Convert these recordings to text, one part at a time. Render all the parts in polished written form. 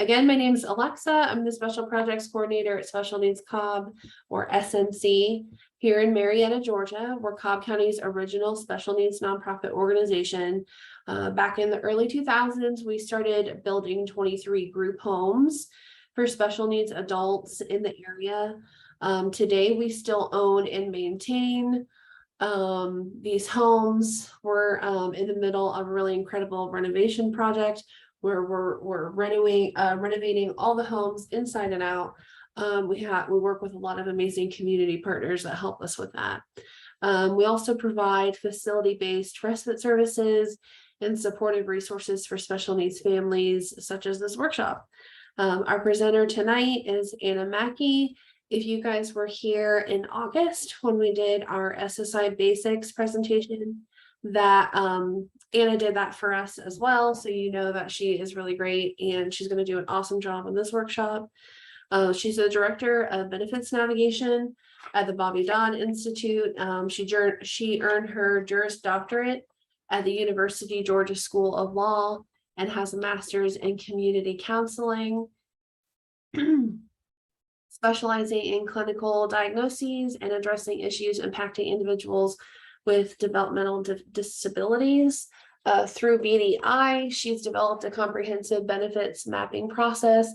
Again, my name is Alexa. I'm the Special Projects Coordinator at Special Needs Cobb, or SNC, here in Marietta, Georgia. We're Cobb County's original special needs nonprofit organization. Back in the early 2000s, we started building 23 group homes for special needs adults in the area. Today, we still own and maintain these homes. We're in the middle of a really incredible renovation project where we're renovating all the homes inside and out. We work with a lot of amazing community partners that help us with that. We also provide facility-based respite services and supportive resources for special needs families, such as this workshop. Our presenter tonight is Anna Maki. If you guys were here in August when we did our SSI Basics presentation, that Anna did that for us as well. So you know that she is really great and she's going to do an awesome job in this workshop. She's the Director of Benefits Navigation at the Bobby Dodd Institute. She earned her Juris Doctorate at the University of Georgia School of Law and has a master's in community counseling, specializing in clinical diagnoses and addressing issues impacting individuals with developmental disabilities. Through BDI, she's developed a comprehensive benefits mapping process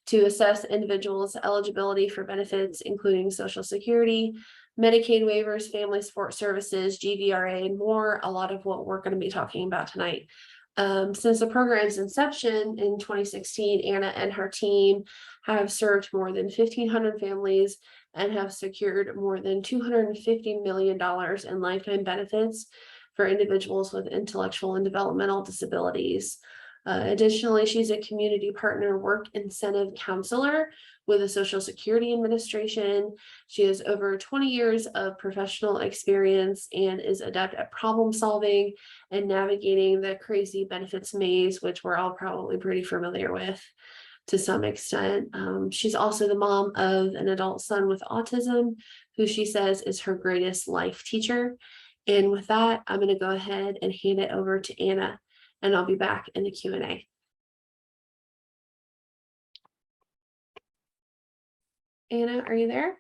to assess individuals' eligibility for benefits, including Social Security, Medicaid waivers, family support services, GVRA, and more, a lot of what we're going to be talking about tonight. Since the program's inception in 2016, Anna and her team have served more than 1,500 families and have secured more than $250 million in lifetime benefits for individuals with intellectual and developmental disabilities. Additionally, she's a community partner work incentive counselor with the Social Security Administration. She has over 20 years of professional experience and is adept at problem solving and navigating the crazy benefits maze, which we're all probably pretty familiar with to some extent. She's also the mom of an adult son with autism, who she says is her greatest life teacher. And with that, I'm going to go ahead and hand it over to Anna, and I'll be back in the Q&A. Anna, are you there?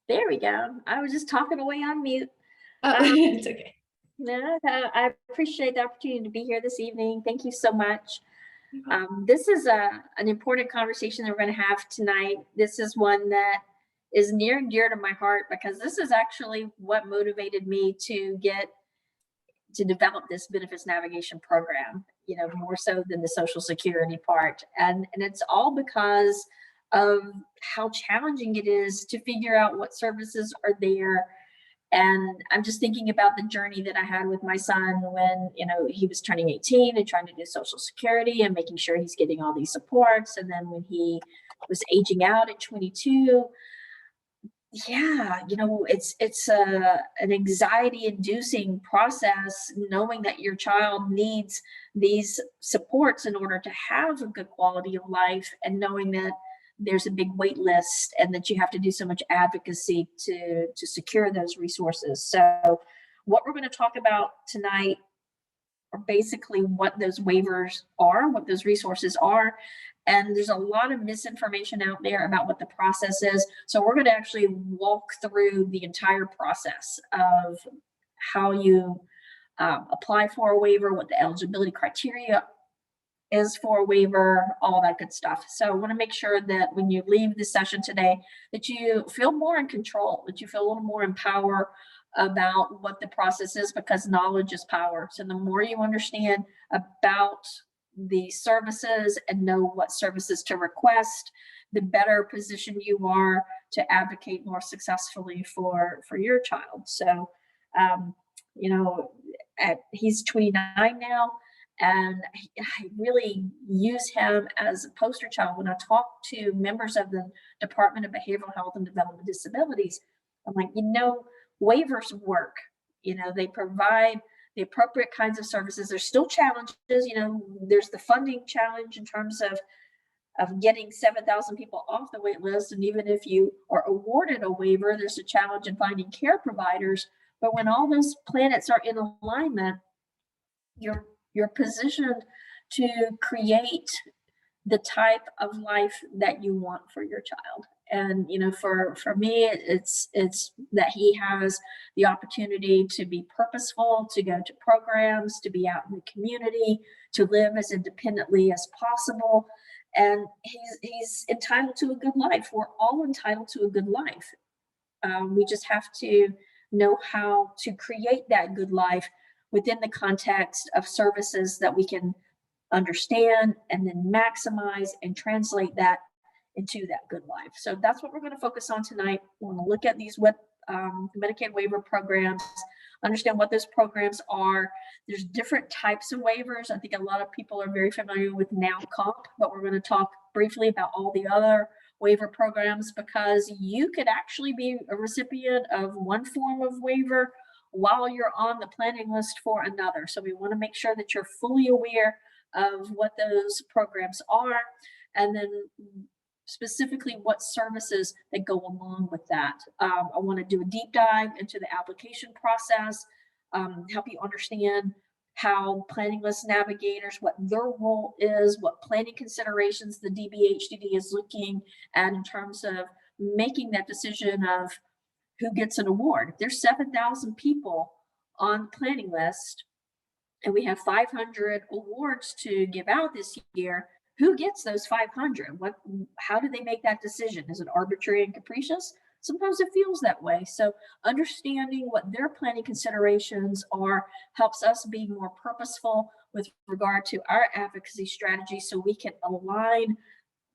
There we go. I was just talking away on mute. Oh, it's okay. No, I appreciate the opportunity to be here this evening. Thank you so much. This is an important conversation that we're going to have tonight. This is one that is near and dear to my heart because this is actually what motivated me to develop this benefits navigation program, you know, more so than the Social Security part. And it's all because of how challenging it is to figure out what services are there. And I'm just thinking about the journey that I had with my son when, you know, he was turning 18 and trying to do Social Security and making sure he's getting all these supports. And then when he was aging out at 22, yeah, you know, it's an anxiety-inducing process knowing that your child needs these supports in order to have a good quality of life, and knowing that there's a big wait list and that you have to do so much advocacy to secure those resources. So what we're going to talk about tonight are basically what those waivers are, what those resources are. And there's a lot of misinformation out there about what the process is. So we're going to actually walk through the entire process of how you apply for a waiver, what the eligibility criteria is for a waiver, all that good stuff. So I want to make sure that when you leave the session today, that you feel more in control, that you feel a little more in power about what the process is, because knowledge is power. So the more you understand about the services and know what services to request, the better position you are to advocate more successfully for your child. So, you know, he's 29 now. And I really use him as a poster child when I talk to members of the Department of Behavioral Health and Developmental Disabilities. I'm like, you know, waivers work. You know, they provide the appropriate kinds of services. There's still challenges. You know, there's the funding challenge in terms of getting 7,000 people off the wait list. And even if you are awarded a waiver, there's a challenge in finding care providers But when all those planets are in alignment, you're positioned to create the type of life that you want for your child. And for me, it's that he has the opportunity to be purposeful, to go to programs, to be out in the community, to live as independently as possible. And he's entitled to a good life. We're all entitled to a good life. We just have to know how to create that good life within the context of services that we can understand and then maximize and translate that into that good life. So that's what we're going to focus on tonight. We're going to look at these Medicaid waiver programs, understand what those programs are. There's different types of waivers. I think a lot of people are very familiar with now comp, but we're going to talk briefly about all the other waiver programs, because you could actually be a recipient of one form of waiver while you're on the planning list for another. So we want to make sure that you're fully aware of what those programs are, and then specifically what services that go along with that. I want to do a deep dive into the application process, help you understand how planning list navigators, what their role is, what planning considerations the DBHDD is looking at in terms of making that decision of who gets an award. If there's 7,000 people on the planning list and we have 500 awards to give out this year, who gets those 500? How do they make that decision? Is it arbitrary and capricious? Sometimes it feels that way. So understanding what their planning considerations are helps us be more purposeful with regard to our advocacy strategy, so we can align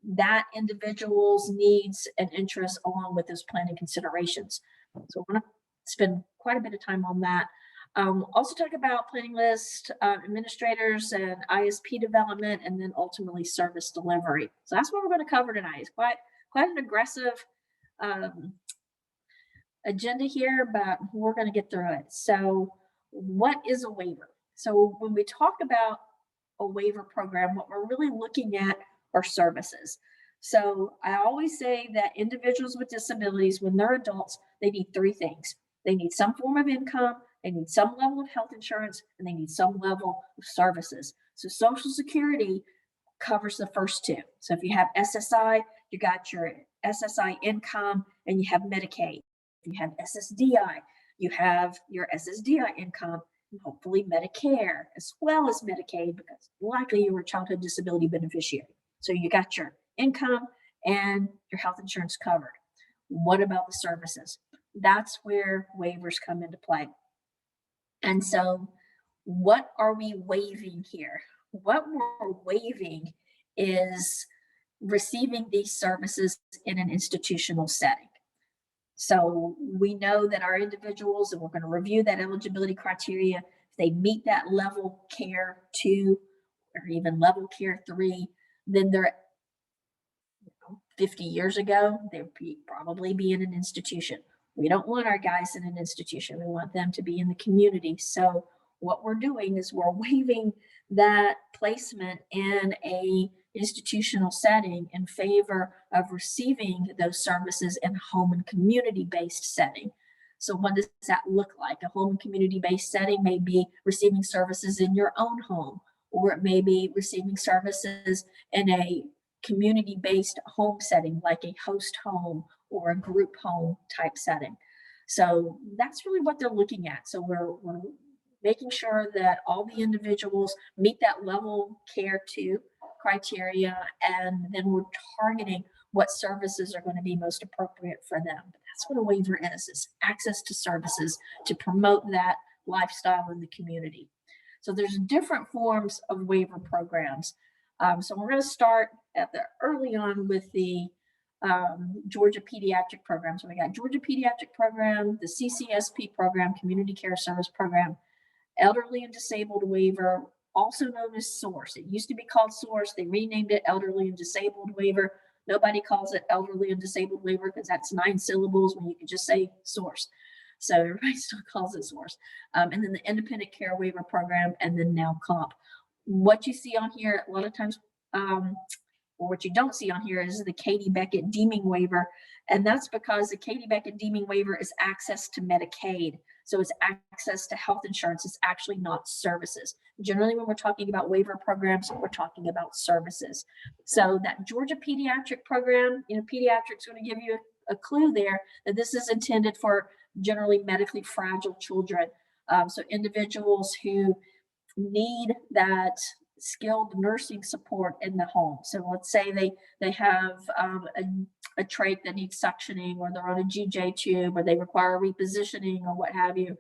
that individual's needs and interests along with those planning considerations. So we're going to spend quite a bit of time on that. Also talk about planning list administrators and ISP development, and then ultimately service delivery. So that's what we're going to cover tonight. It's quite an aggressive agenda here, but we're going to get through it. So what is a waiver? So when we talk about a waiver program, what we're really looking at are services. So I always say that individuals with disabilities, when they're adults, they need three things. They need some form of income, they need some level of health insurance, and they need some level of services. So Social Security covers the first two. So if you have SSI, you got your SSI income, and you have Medicaid. If you have SSDI, you have your SSDI income, and hopefully Medicare, as well as Medicaid, because likely you were a childhood disability beneficiary. So you got your income and your health insurance covered. What about the services? That's where waivers come into play. And so what are we waiving here? What we're waiving is receiving these services in an institutional setting. So we know that our individuals, and we're going to review that eligibility criteria, if they meet that level care 2 or even level care 3, then they're 50 years ago, they'd probably be in an institution. We don't want our guys in an institution. We want them to be in the community. So what we're doing is we're waiving that placement in a institutional setting in favor of receiving those services in a home and community-based setting. So what does that look like? A home and community-based setting may be receiving services in your own home, or it may be receiving services in a community-based home setting, like a host home or a group home type setting. So that's really what they're looking at. So we're making sure that all the individuals meet that level care 2 criteria, and then we're targeting what services are going to be most appropriate for them. But that's what a waiver is access to services to promote that lifestyle in the community. So there's different forms of waiver programs. So we're going to start at the early on with the Georgia Pediatric Program. So we got Georgia Pediatric Program, the CCSP Program, Community Care Service Program, Elderly and Disabled Waiver, also known as SOURCE. It used to be called SOURCE. They renamed it Elderly and Disabled Waiver. Nobody calls it Elderly and Disabled Waiver because that's 9 syllables when you could just say SOURCE. So everybody still calls it SOURCE. And then the Independent Care Waiver Program, and then now COMP. What you see on here, a lot of times or what you don't see on here is the Katie Beckett deeming waiver. And that's because the Katie Beckett deeming waiver is access to Medicaid. So it's access to health insurance. It's actually not services. Generally, when we're talking about waiver programs, we're talking about services. So that Georgia pediatric program, pediatrics going to give you a clue there that this is intended for generally medically fragile children. So individuals who need that skilled nursing support in the home. So let's say they have a trach that needs suctioning, or they're on a GJ tube, or they require repositioning, or what have you.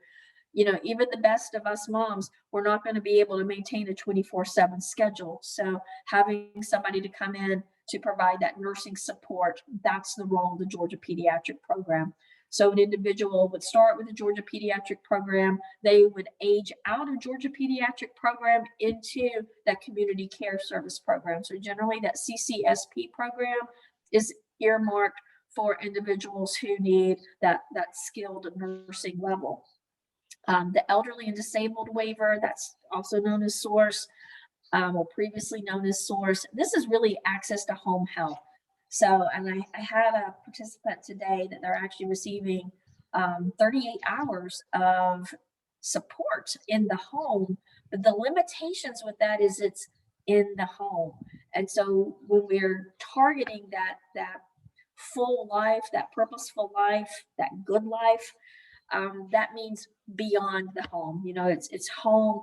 Even the best of us moms, we're not going to be able to maintain a 24/7 schedule. So having somebody to come in to provide that nursing support, that's the role of the Georgia Pediatric Program. So an individual would start with the Georgia Pediatric Program. They would age out of Georgia Pediatric Program into that community care service program. So generally that CCSP program is earmarked for individuals who need that skilled nursing level. The elderly and disabled waiver, that's also known as SOURCE, or previously known as SOURCE. This is really access to home health. So, and I had a participant today that they're actually receiving 38 hours of support in the home, but the limitations with that is it's in the home. And so when we're targeting that full life, that purposeful life, that good life, that means beyond the home. It's home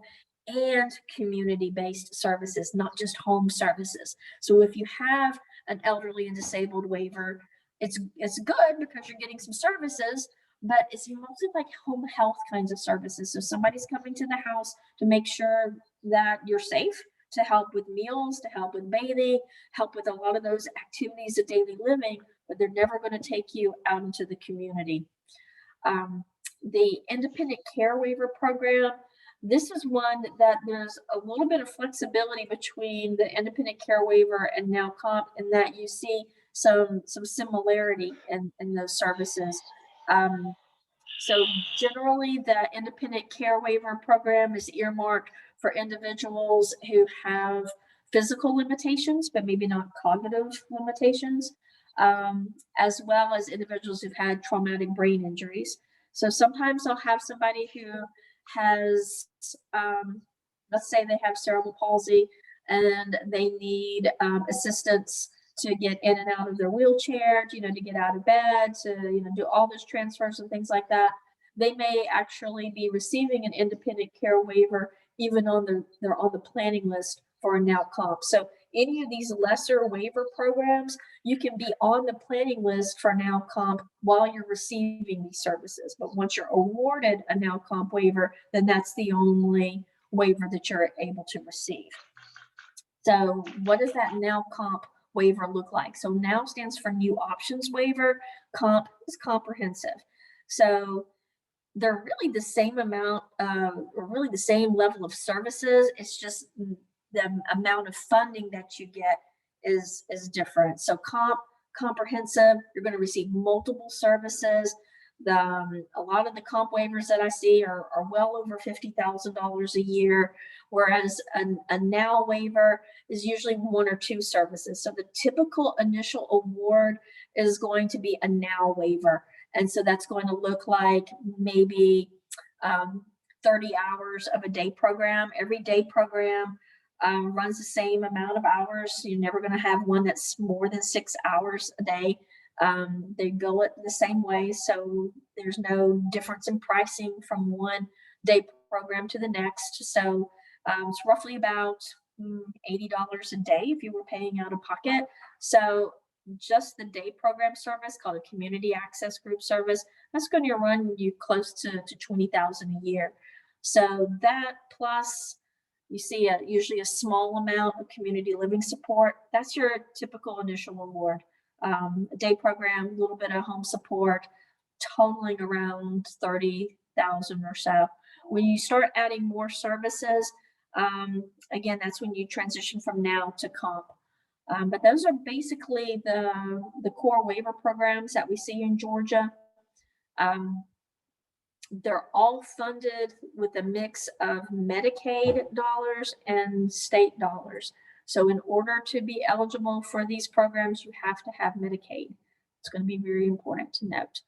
and community-based services, not just home services. So if you have an elderly and disabled waiver, it's good because you're getting some services, but it's mostly like home health kinds of services. So somebody's coming to the house to make sure that you're safe, to help with meals, to help with bathing, help with a lot of those activities of daily living, but they're never going to take you out into the community. The independent care waiver program, this is one that there's a little bit of flexibility between the independent care waiver and now comp, in that you see some similarity in those services. So generally the independent care waiver program is earmarked for individuals who have physical limitations, but maybe not cognitive limitations, as well as individuals who've had traumatic brain injuries. So sometimes I'll have somebody who has, let's say they have cerebral palsy and they need assistance to get in and out of their wheelchair, to get out of bed, to do all those transfers and things like that. They may actually be receiving an independent care waiver even they're on the planning list for a now comp. So any of these lesser waiver programs, you can be on the planning list for now comp while you're receiving these services. But once you're awarded a now comp waiver, then that's the only waiver that you're able to receive. So what does that now comp waiver look like? So now stands for new options waiver. Comp is comprehensive. So they're really the same amount, or really the same level of services. It's just the amount of funding that you get is different. So comprehensive, you're going to receive multiple services. A lot of the comp waivers that I see are well over $50,000 a year, whereas a now waiver is usually one or two services. So the typical initial award is going to be a now waiver. And so that's going to look like maybe 30 hours of a day program. Every day program runs the same amount of hours. So you're never going to have one that's more than 6 hours a day. They bill it the same way. So there's no difference in pricing from one day program to the next. So it's roughly about $80 a day if you were paying out of pocket. So just the day program service, called a community access group service, that's going to run you close to $20,000 a year. So that plus you see usually a small amount of community living support. That's your typical initial award. A day program, a little bit of home support, totaling around 30,000 or so. When you start adding more services, again, that's when you transition from now to comp. But those are basically the core waiver programs that we see in Georgia. They're all funded with a mix of Medicaid dollars and state dollars. So in order to be eligible for these programs, you have to have Medicaid. It's going to be very important to note.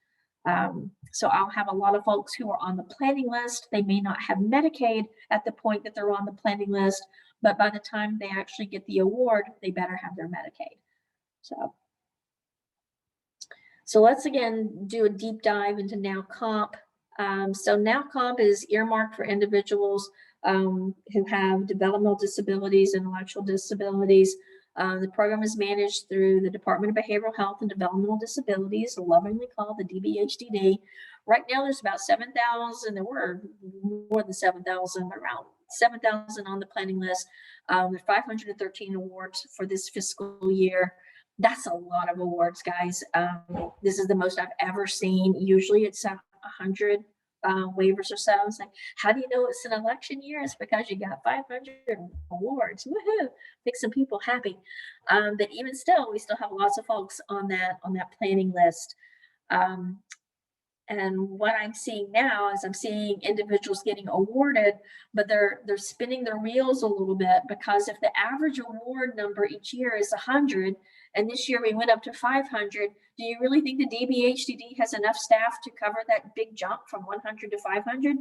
So I'll have a lot of folks who are on the planning list. They may not have Medicaid at the point that they're on the planning list, but by the time they actually get the award, they better have their Medicaid. So let's again do a deep dive into Now Comp. So Now Comp is earmarked for individuals who have developmental disabilities and intellectual disabilities. The program is managed through the Department of Behavioral Health and Developmental Disabilities, lovingly called the DBHDD. Right now, there's about 7,000. There were more than 7,000, around 7,000 on the planning list. There's 513 awards for this fiscal year. That's a lot of awards, guys. This is the most I've ever seen. Usually it's 100 waivers or so. It's like, how do you know it's an election year? It's because you got 500 awards. Woohoo! Makes some people happy. But even still, we still have lots of folks on that planning list. And what I'm seeing now is I'm seeing individuals getting awarded, but they're spinning their wheels a little bit, because if the average award number each year is 100, and this year we went up to 500, do you really think the DBHDD has enough staff to cover that big jump from 100 to 500?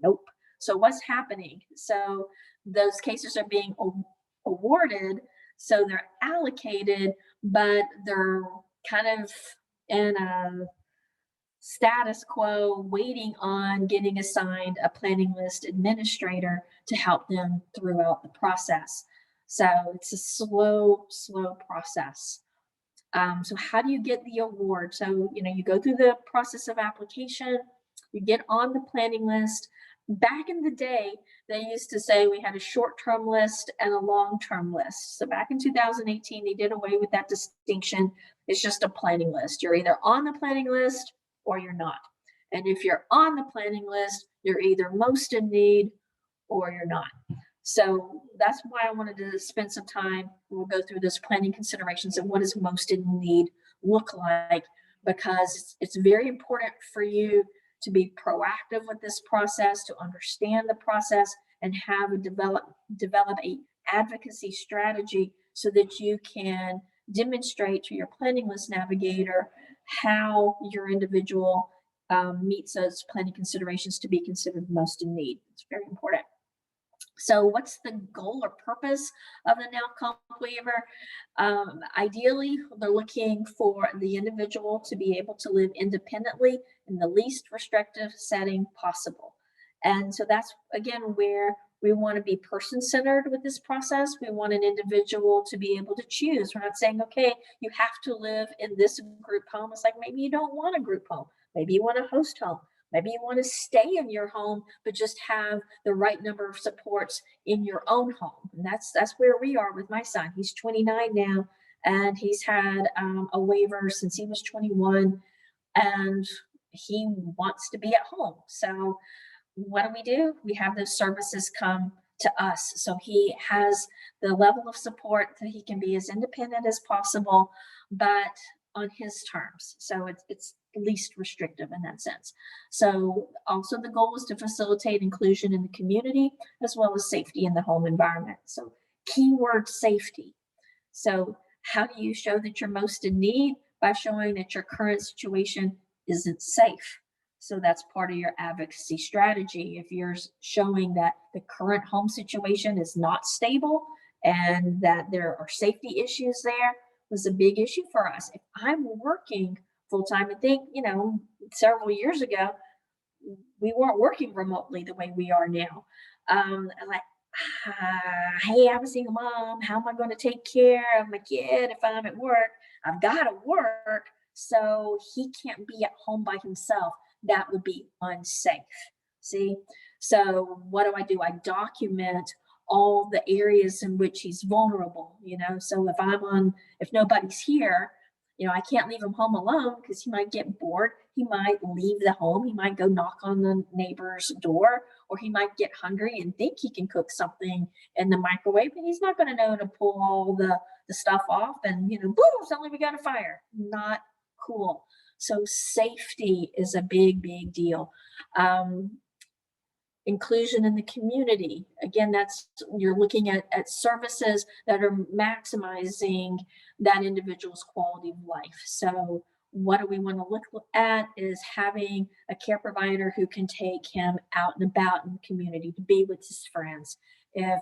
Nope. So what's happening? So those cases are being awarded, so they're allocated, but they're kind of in a status quo, waiting on getting assigned a planning list administrator to help them throughout the process. So it's a slow process. So how do you get the award? So, you go through the process of application, you get on the planning list. Back in the day, they used to say we had a short-term list and a long-term list. So back in 2018, they did away with that distinction. It's just a planning list. You're either on the planning list or you're not. And if you're on the planning list, you're either most in need or you're not. So that's why I wanted to spend some time. We'll go through this planning considerations and what does most in need look like, because it's very important for you to be proactive with this process, to understand the process, and have a develop a advocacy strategy so that you can demonstrate to your planning list navigator how your individual meets those planning considerations to be considered most in need. It's very important. So what's the goal or purpose of the Now Comp waiver? Ideally, they're looking for the individual to be able to live independently in the least restrictive setting possible. And so that's, again, where we want to be person-centered with this process. We want an individual to be able to choose. We're not saying, okay, you have to live in this group home. It's like, maybe you don't want a group home. Maybe you want a host home. Maybe you want to stay in your home, but just have the right number of supports in your own home. And that's where we are with my son. He's 29 now, and he's had a waiver since he was 21, and he wants to be at home. So what do? We have those services come to us. So he has the level of support that he can be as independent as possible, but on his terms. So it's least restrictive in that sense. So also the goal is to facilitate inclusion in the community as well as safety in the home environment. So keyword safety. So how do you show that you're most in need? By showing that your current situation isn't safe. So that's part of your advocacy strategy. If you're showing that the current home situation is not stable and that there are safety issues there, was a big issue for us. If I'm working full-time, I think, several years ago, we weren't working remotely the way we are now. Like, hey, I'm a single mom. How am I going to take care of my kid if I'm at work? I've got to work. So he can't be at home by himself. That would be unsafe. See? So what do? I document all the areas in which he's vulnerable, So if nobody's here, I can't leave him home alone because he might get bored. He might leave the home. He might go knock on the neighbor's door, or he might get hungry and think he can cook something in the microwave, but he's not going to know to pull all the stuff off and, boom, suddenly we got a fire. Not cool. So safety is a big, big deal. Inclusion in the community. Again, you're looking at services that are maximizing that individual's quality of life. So what do we want to look at is having a care provider who can take him out and about in the community to be with his friends. If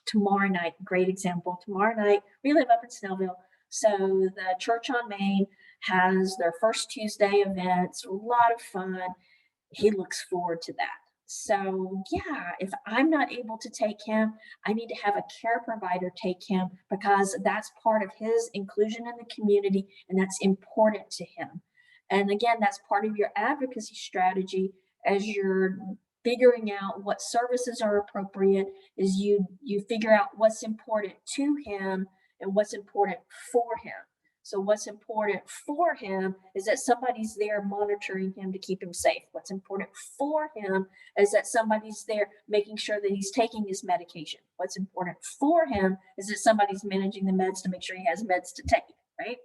tomorrow night, great example, tomorrow night, we live up in Snellville. So the Church on Main has their first Tuesday events, a lot of fun. He looks forward to that. So yeah, if I'm not able to take him, I need to have a care provider take him because that's part of his inclusion in the community and that's important to him. And again, that's part of your advocacy strategy as you're figuring out what services are appropriate is you figure out what's important to him and what's important for him. So what's important for him is that somebody's there monitoring him to keep him safe. What's important for him is that somebody's there making sure that he's taking his medication. What's important for him is that somebody's managing the meds to make sure he has meds to take, right?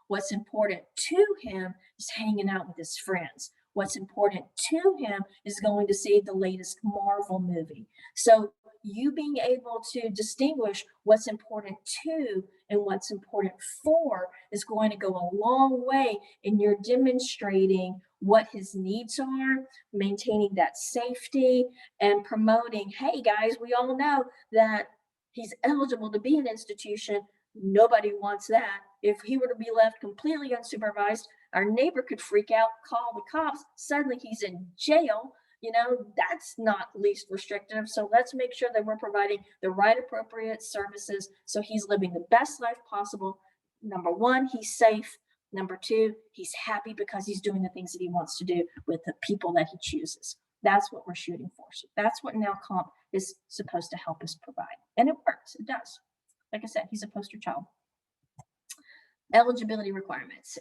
What's important to him is hanging out with his friends. What's important to him is going to see the latest Marvel movie. So you being able to distinguish what's important to and what's important for is going to go a long way in your demonstrating what his needs are, maintaining that safety, and promoting, hey guys, we all know that he's eligible to be an institution. Nobody wants that. If he were to be left completely unsupervised, our neighbor could freak out, call the cops. Suddenly he's in jail. That's not least restrictive. So let's make sure that we're providing the right appropriate services so he's living the best life possible. Number one, he's safe. Number two, he's happy because he's doing the things that he wants to do with the people that he chooses. That's what we're shooting for. So that's what NowComp is supposed to help us provide. And it works. It does. Like I said, he's a poster child. Eligibility requirements.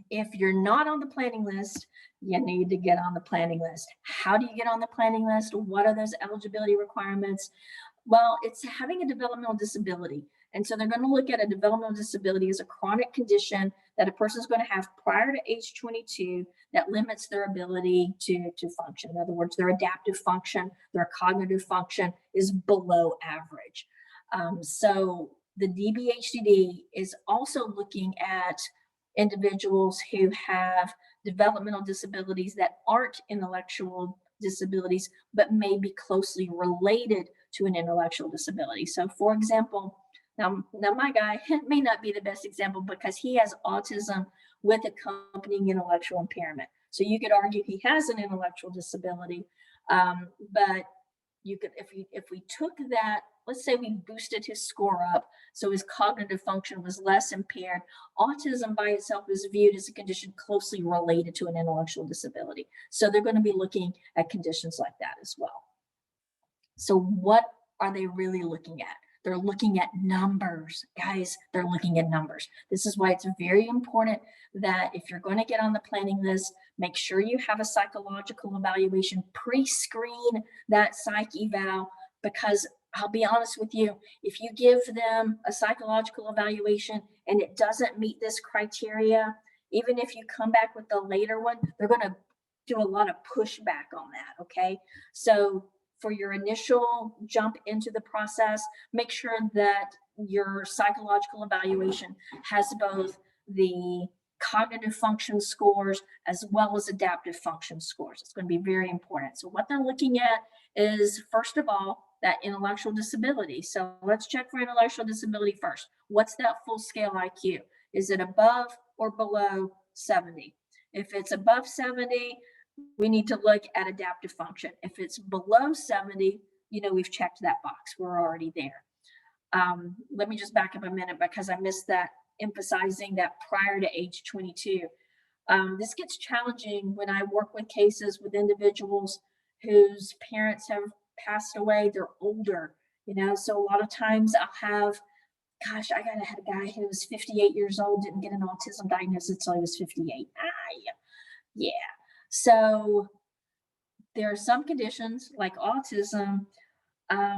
If you're not on the planning list, you need to get on the planning list. How do you get on the planning list? What are those eligibility requirements? Well, it's having a developmental disability. And so they're going to look at a developmental disability as a chronic condition that a person's going to have prior to age 22 that limits their ability to function. In other words, their adaptive function, their cognitive function is below average. So the DBHDD is also looking at individuals who have developmental disabilities that aren't intellectual disabilities, but may be closely related to an intellectual disability. So for example, now my guy may not be the best example because he has autism with accompanying intellectual impairment. So you could argue he has an intellectual disability, but you could, if we took that, let's say we boosted his score up so his cognitive function was less impaired. Autism by itself is viewed as a condition closely related to an intellectual disability. So they're going to be looking at conditions like that as well. So what are they really looking at? They're looking at numbers, guys. They're looking at numbers. This is why it's very important that if you're going to get on the planning list, make sure you have a psychological evaluation, pre-screen that psych eval, because I'll be honest with you, if you give them a psychological evaluation and it doesn't meet this criteria, even if you come back with the later one, they're going to do a lot of pushback on that, okay? So for your initial jump into the process, make sure that your psychological evaluation has both the cognitive function scores as well as adaptive function scores. It's going to be very important. So what they're looking at is, first of all, that intellectual disability. So let's check for intellectual disability first. What's that full scale IQ? Is it above or below 70? If it's above 70, we need to look at adaptive function. If it's below 70, we've checked that box. We're already there. Let me just back up a minute because I missed that, emphasizing that prior to age 22. This gets challenging when I work with cases with individuals whose parents have passed away. They're older, so a lot of times I'll have, gosh, I had a guy who was 58 years old, didn't get an autism diagnosis until he was 58. Yeah. So there are some conditions like autism.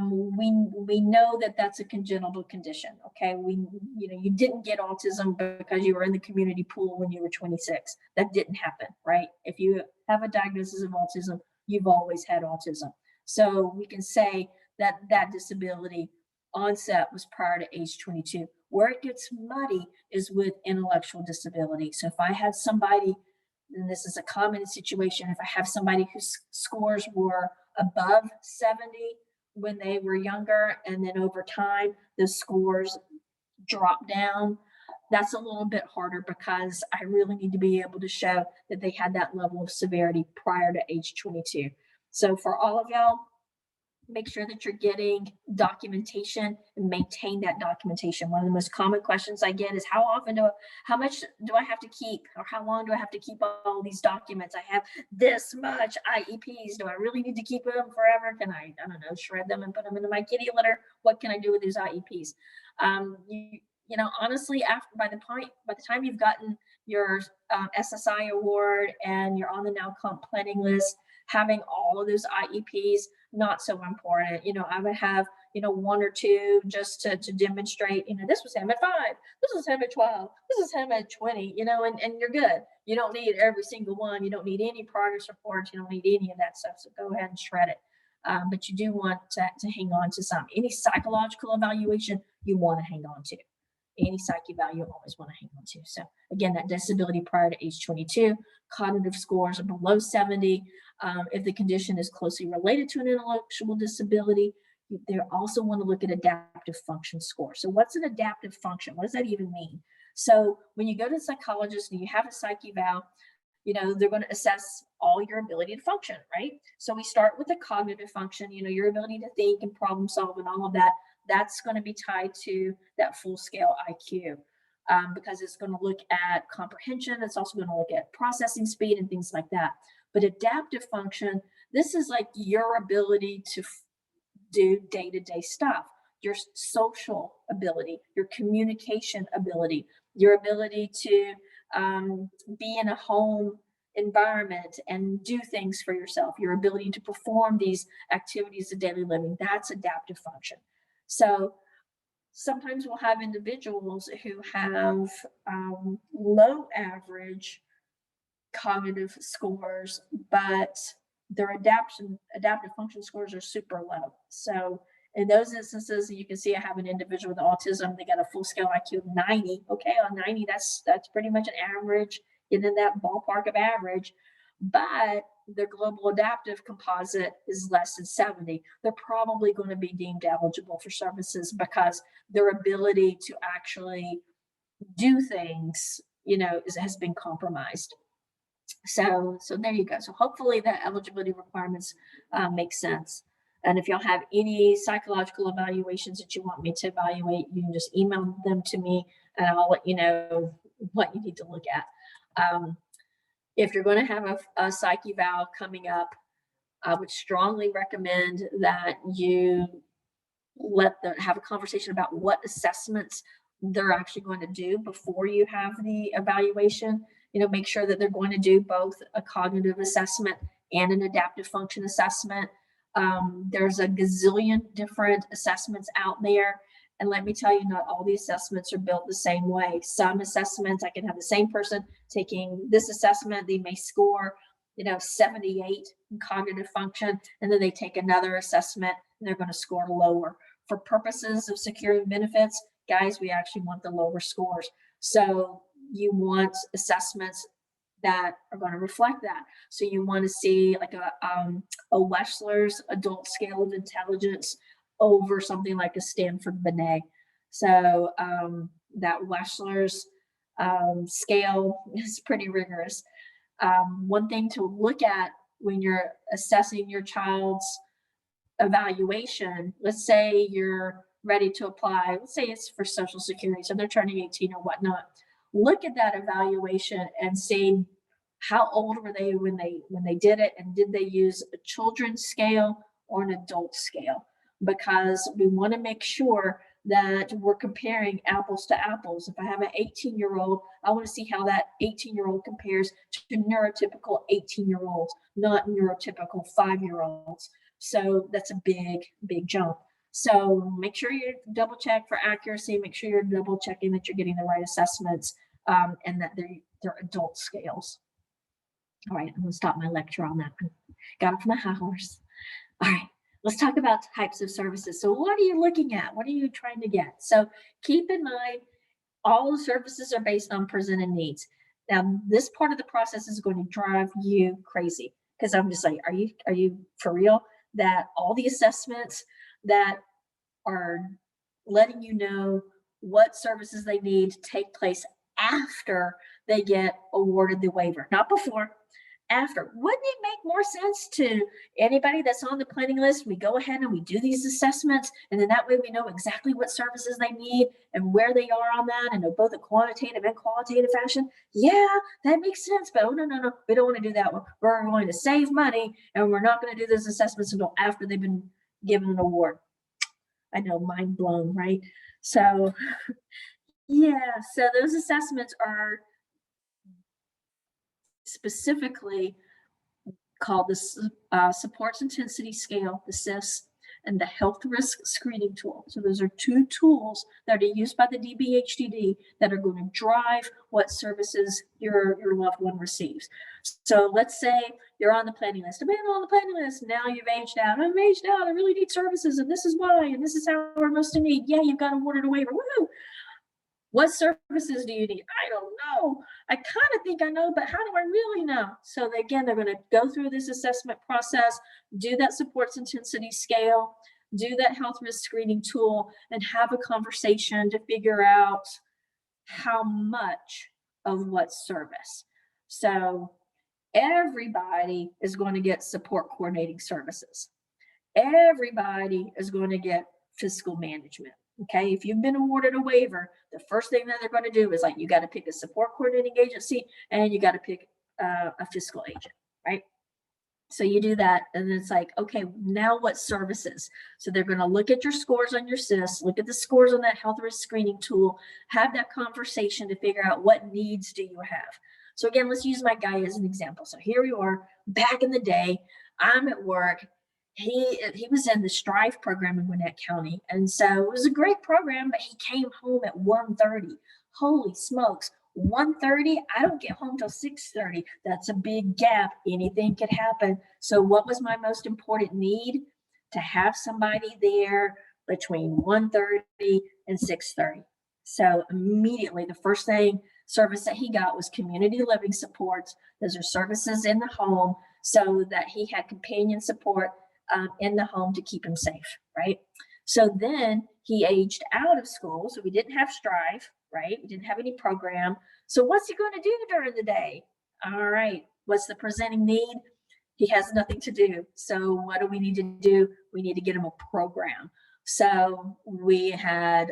We know that that's a congenital condition. Okay, you didn't get autism because you were in the community pool when you were 26. That didn't happen, right? If you have a diagnosis of autism, you've always had autism. So we can say that that disability onset was prior to age 22. Where it gets muddy is with intellectual disability. So if I had somebody, and this is a common situation, if I have somebody whose scores were above 70 when they were younger, and then over time the scores drop down, that's a little bit harder because I really need to be able to show that they had that level of severity prior to age 22. So for all of y'all, make sure that you're getting documentation and maintain that documentation. One of the most common questions I get is how much do I have to keep, or how long do I have to keep all these documents? I have this much IEPs. Do I really need to keep them forever? Can I don't know, shred them and put them into my kitty litter? What can I do with these IEPs? Honestly, by the time you've gotten your SSI award and you're on the now comp planning list, having all of those IEPs, not so important. I would have, one or two just to demonstrate, this was him at 5, this was him at 12, this is him at 20, and you're good. You don't need every single one. You don't need any progress reports. You don't need any of that stuff. So go ahead and shred it. But you do want to hang on to some. Any psychological evaluation you want to hang on to. Any psych eval you always want to hang on to. So again, that disability prior to age 22, cognitive scores are below 70. If the condition is closely related to an intellectual disability, they also want to look at adaptive function score. So what's an adaptive function? What does that even mean? So when you go to a psychologist and you have a psych eval, they're going to assess all your ability to function, right? So we start with the cognitive function, your ability to think and problem solve and all of that. That's going to be tied to that full scale IQ. Because it's going to look at comprehension. It's also going to look at processing speed and things like that. But adaptive function, this is like your ability to do day-to-day stuff, your social ability, your communication ability, your ability to be in a home environment and do things for yourself, your ability to perform these activities of daily living. That's adaptive function. So sometimes we'll have individuals who have low average cognitive scores, but their adaptive function scores are super low. So in those instances, you can see I have an individual with autism. They got a full scale IQ of 90. Okay, on 90, that's pretty much an average, in that ballpark of average. But their global adaptive composite is less than 70. They're probably going to be deemed eligible for services because their ability to actually do things, has been compromised. So there you go. So hopefully that eligibility requirements make sense. And if y'all have any psychological evaluations that you want me to evaluate, you can just email them to me and I'll let you know what you need to look at. If you're going to have a psych eval coming up, I would strongly recommend that you have a conversation about what assessments they're actually going to do before you have the evaluation. Make sure that they're going to do both a cognitive assessment and an adaptive function assessment. There's a gazillion different assessments out there. And let me tell you, not all the assessments are built the same way. Some assessments, I can have the same person taking this assessment, they may score, 78 in cognitive function, and then they take another assessment and they're going to score lower. For purposes of securing benefits, guys, we actually want the lower scores. So you want assessments that are going to reflect that. So you want to see like a Wechsler's adult scale of intelligence over something like a Stanford Binet. So that Wechsler's scale is pretty rigorous. One thing to look at when you're assessing your child's evaluation, let's say you're ready to apply, let's say it's for Social Security, so they're turning 18 or whatnot. Look at that evaluation and see how old were they when they did it, and did they use a children's scale or an adult scale? Because we want to make sure that we're comparing apples to apples. If I have an 18-year-old, I want to see how that 18-year-old compares to neurotypical 18-year-olds, not neurotypical 5-year-olds. So that's a big jump. So make sure you double check for accuracy, make sure you're double checking that you're getting the right assessments and that they're adult scales. All right, I'm gonna stop my lecture on that one. got off my high horse. All right, let's talk about types of services. So what are you looking at? What are you trying to get? So keep in mind, all the services are based on presented needs. Now, this part of the process is going to drive you crazy because I'm just like, are you for real? That all the assessments that are letting you know what services they need take place after they get awarded the waiver, not before, after. Wouldn't it make more sense to anybody that's on the planning list? We go ahead and we do these assessments, and then that way we know exactly what services they need and where they are on that, and in both a quantitative and qualitative fashion. Yeah, that makes sense. But oh, no, no, no, we don't want to do that one. We're going to save money, and we're not going to do those assessments until after they've been given an award. I know, mind blown, right? So, yeah, so those assessments are specifically called the Supports Intensity Scale, the SIS, and the Health Risk Screening Tool. So those are two tools that are used by the DBHDD that are going to drive what services your loved one receives. So let's say you're on the planning list. I've been on the planning list. Now you've aged out. I'm aged out. I really need services, and this is why, and this is how we're most in need. Yeah, you've got awarded a waiver. Woo! What services do you need? I don't know. I kind of think I know, but how do I really know? So again, they're going to go through this assessment process, do that supports intensity scale, do that health risk screening tool, and have a conversation to figure out how much of what service. So everybody is going to get support coordinating services. Everybody is going to get fiscal management. Okay, if you've been awarded a waiver, the first thing that they're going to do is like, you got to pick a support coordinating agency and you got to pick a fiscal agent, right? So you do that, and it's like, okay, now what services? So they're going to look at your scores on your SIS, look at the scores on that health risk screening tool, have that conversation to figure out what needs do you have. So again, let's use my guy as an example. So here we are, back in the day, I'm at work. He was in the Strive program in Gwinnett County, and so it was a great program. But he came home at 1:30. Holy smokes! 1:30, I don't get home till 6:30. That's a big gap. Anything could happen. So what was my most important need? To have somebody there between 1:30 and 6:30. So immediately the first service that he got was community living supports. Those are services in the home so that he had companion support in the home to keep him safe, right? So then he aged out of school. So we didn't have Strive, right? We didn't have any program. So what's he going to do during the day? All right. What's the presenting need? He has nothing to do. So what do we need to do? We need to get him a program. So we had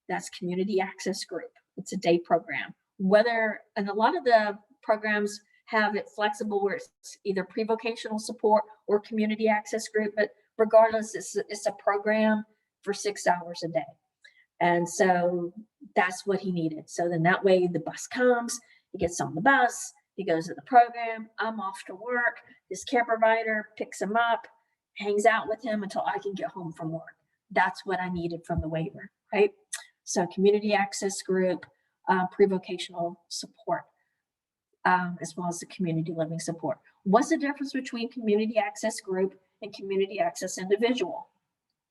that's community access group. It's a day program. And a lot of the programs have it flexible where it's either pre-vocational support or community access group, but regardless, it's a program for 6 hours a day. And so that's what he needed. So then that way the bus comes, he gets on the bus, he goes to the program, I'm off to work, his care provider picks him up, hangs out with him until I can get home from work. That's what I needed from the waiver, right? So community access group, pre-vocational support, as well as the community living support. What's the difference between community access group and community access individual?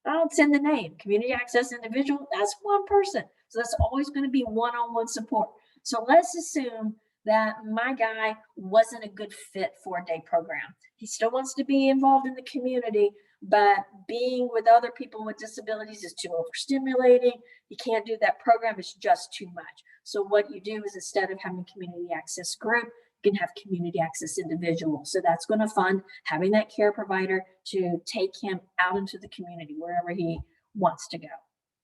Oh, it's in the name. Community access individual, that's one person. So that's always going to be one-on-one support. So let's assume that my guy wasn't a good fit for a day program. He still wants to be involved in the community, but being with other people with disabilities is too overstimulating. You can't do that program. It's just too much. So what you do is instead of having a community access group, you can have community access individual. So that's going to fund having that care provider to take him out into the community wherever he wants to go.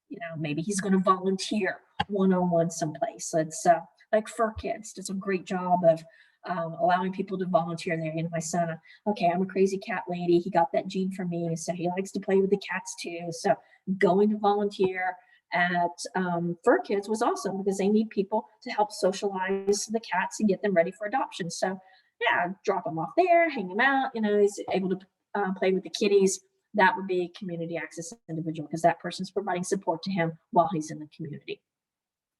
You know, maybe he's going to volunteer one-on-one someplace. So it's like Fur Kids does a great job of allowing people to volunteer there. You know, my son, okay, I'm a crazy cat lady. He got that gene from me. So he likes to play with the cats too. So going to volunteer at Fur Kids was awesome because they need people to help socialize the cats and get them ready for adoption. So yeah, drop him off there, hang him out. You know, he's able to play with the kitties. That would be a community access individual because that person's providing support to him while he's in the community.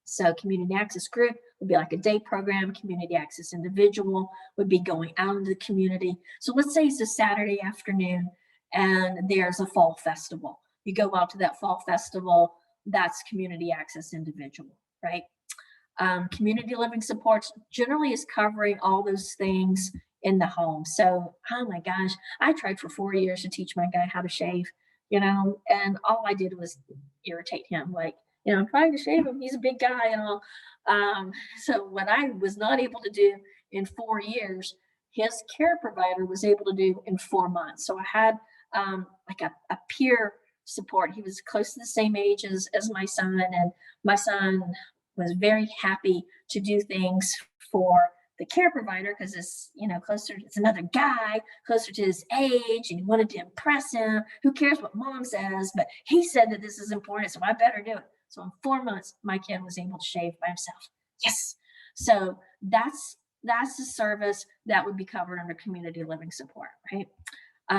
So community access group would be like a day program. Community access individual would be going out into the community. So let's say it's a Saturday afternoon and there's a fall festival. You go out to that fall festival, that's community access individual, right? Community living supports generally is covering all those things in the home. So, oh my gosh, I tried for 4 years to teach my guy how to shave, and all I did was irritate him. Like, I'm trying to shave him. He's a big guy and all. So what I was not able to do in 4 years, his care provider was able to do in 4 months. So I had like a peer support. He was close to the same age as my son, and my son was very happy to do things for the care provider because it's closer, it's another guy closer to his age, and he wanted to impress him. Who cares what mom says, but he said that this is important, so I better do it. So in 4 months my kid was able to shave by himself. Yes. So that's the service that would be covered under community living support, right?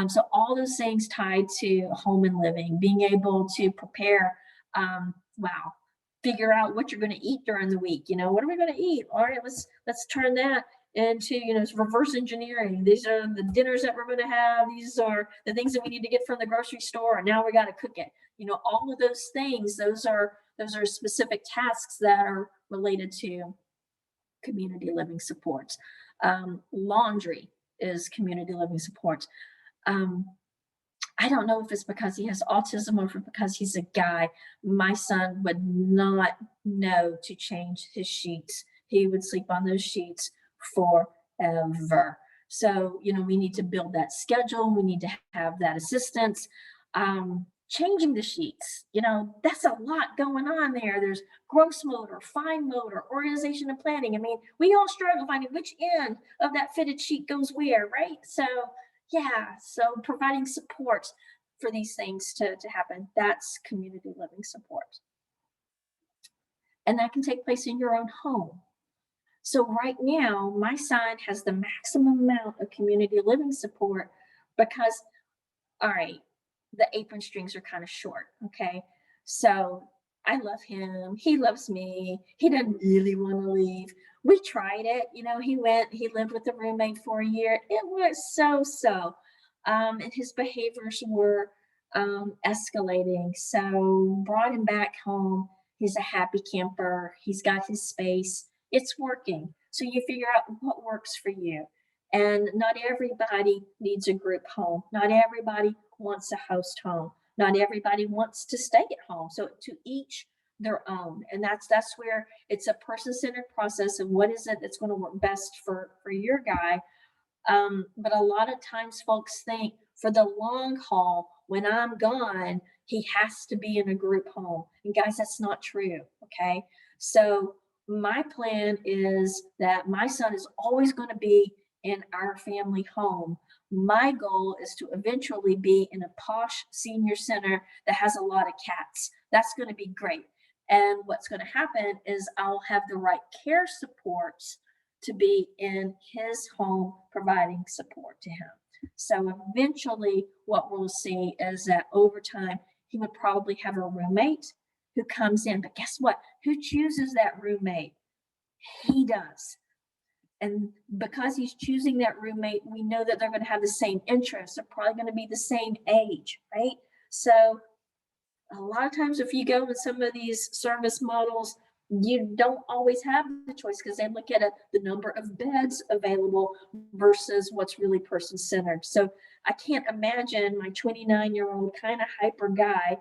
So all those things tied to home and living, being able to prepare, wow, figure out what you're going to eat during the week. What are we going to eat? All right, let's turn that into it's reverse engineering. These are the dinners that we're going to have. These are the things that we need to get from the grocery store, and now we got to cook it. All of those things. Those are specific tasks that are related to community living supports. Laundry is community living supports. I don't know if it's because he has autism or if it's because he's a guy. My son would not know to change his sheets. He would sleep on those sheets forever. So, we need to build that schedule. We need to have that assistance. Changing the sheets, that's a lot going on there. There's gross motor, fine motor, organization and planning. I mean, we all struggle finding which end of that fitted sheet goes where, right? So providing support for these things to happen, that's community living support. And that can take place in your own home. So right now, my son has the maximum amount of community living support because, all right, the apron strings are kind of short, okay? So I love him. He loves me. He doesn't really want to leave. We tried it. He lived with a roommate for a year. It was so. And his behaviors were escalating. So brought him back home. He's a happy camper. He's got his space. It's working. So you figure out what works for you. And not everybody needs a group home. Not everybody wants a host home. Not everybody wants to stay at home. So to each their own. And that's where it's a person-centered process of what is it that's going to work best for your guy. But a lot of times folks think for the long haul, when I'm gone, he has to be in a group home. And guys, that's not true. Okay. So my plan is that my son is always going to be in our family home. My goal is to eventually be in a posh senior center that has a lot of cats. That's going to be great. And what's going to happen is I'll have the right care supports to be in his home providing support to him. So eventually what we'll see is that over time, he would probably have a roommate who comes in, but guess what? Who chooses that roommate? He does. And because he's choosing that roommate, we know that they're going to have the same interests. They're probably going to be the same age, right? So a lot of times if you go with some of these service models, you don't always have the choice because they look at the number of beds available versus what's really person-centered. So I can't imagine my 29-year-old kind of hyper guy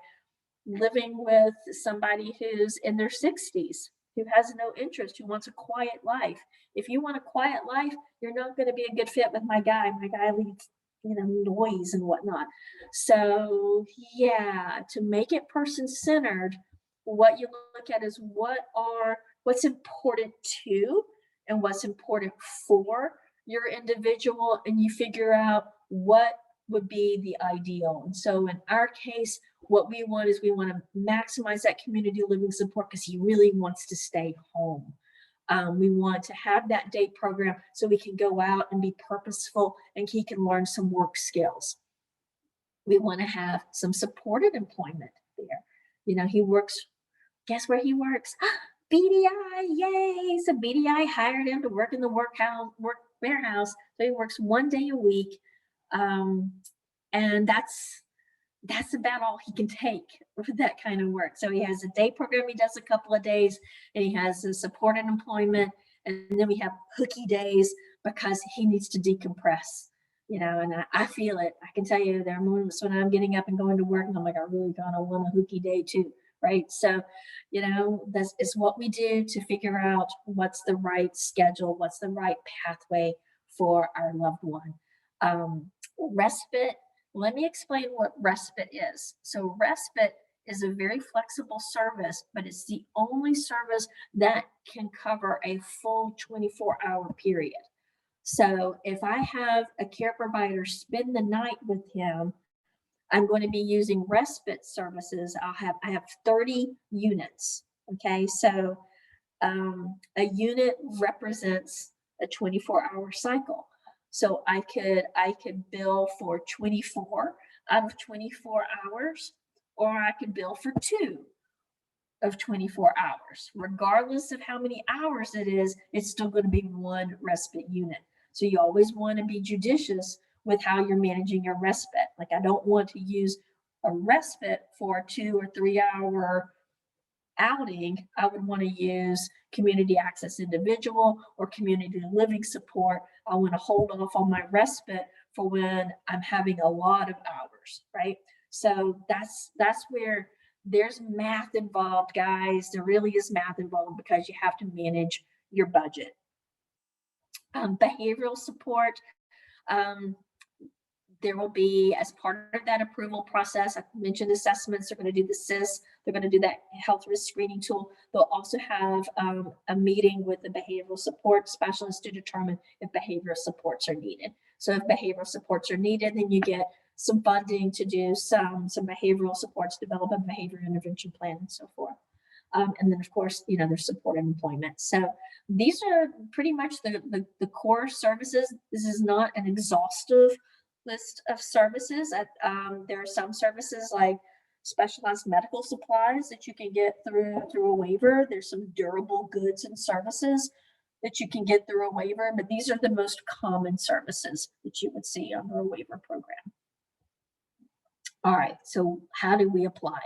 living with somebody who's in their 60s, who has no interest, who wants a quiet life. If you want a quiet life, you're not going to be a good fit with my guy. My guy leads, noise and whatnot. So to make it person-centered, what you look at is what's important to and what's important for your individual, and you figure out what would be the ideal. And so in our case, what we want to maximize that community living support because he really wants to stay home. We want to have that day program so we can go out and be purposeful and he can learn some work skills. We want to have some supported employment there. He works, guess where he works? BDI, yay! So BDI hired him to work in the work warehouse. So he works 1 day a week, and that's about all he can take for that kind of work. So he has a day program he does a couple of days, and he has a supported employment, and then we have hooky days because he needs to decompress. And I feel it. I can tell you there are moments when I'm getting up and going to work, and I'm like, I really kind of want a hooky day too, right? So, that's is what we do to figure out what's the right schedule, what's the right pathway for our loved one. Respite. Let me explain what respite is. So respite is a very flexible service, but it's the only service that can cover a full 24-hour period. So if I have a care provider spend the night with him, I'm going to be using respite services. I have 30 units. Okay, so a unit represents a 24-hour cycle. So I could bill for 24 out of 24 hours, or I could bill for 2 of 24 hours. Regardless of how many hours it is, it's still going to be one respite unit. So you always want to be judicious with how you're managing your respite. Like, I don't want to use a respite for a 2 or 3 hour outing. I would want to use community access individual or community living support. I want to hold off on my respite for when I'm having a lot of hours, right? So that's where there's math involved, guys. There really is math involved because you have to manage your budget. Behavioral support. Um, there will be, as part of that approval process, I mentioned assessments. They're going to do the SIS. They're going to do that health risk screening tool. They'll also have a meeting with the behavioral support specialist to determine if behavioral supports are needed. So if behavioral supports are needed, then you get some funding to do some behavioral supports, develop a behavior intervention plan, and so forth. And then, of course, there's support and employment. So these are pretty much the core services. This is not an exhaustive list of services. There are some services like specialized medical supplies that you can get through a waiver. There's some durable goods and services that you can get through a waiver, but these are the most common services that you would see under a waiver program. All right, so how do we apply?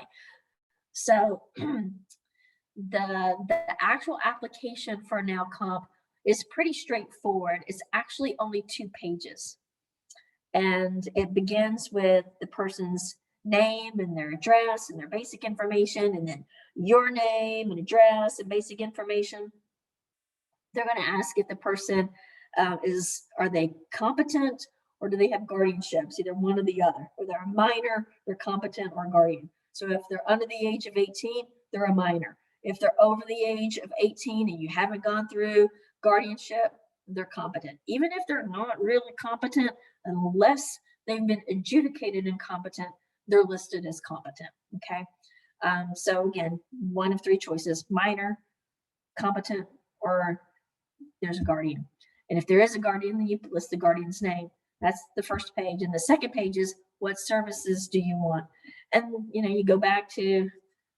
So the actual application for Now Comp is pretty straightforward. It's actually only 2 pages. And it begins with the person's name and their address and their basic information, and then your name and address and basic information. They're going to ask if the person are they competent, or do they have guardianships, either one or the other, or they're a minor, they're competent, or a guardian. So if they're under the age of 18, they're a minor. If they're over the age of 18 and you haven't gone through guardianship, they're competent. Even if they're not really competent, unless they've been adjudicated incompetent, they're listed as competent. Okay. So again, one of 3 choices: minor, competent, or there's a guardian. And if there is a guardian, then you list the guardian's name. That's the first page. And the second page is, what services do you want? And you go back to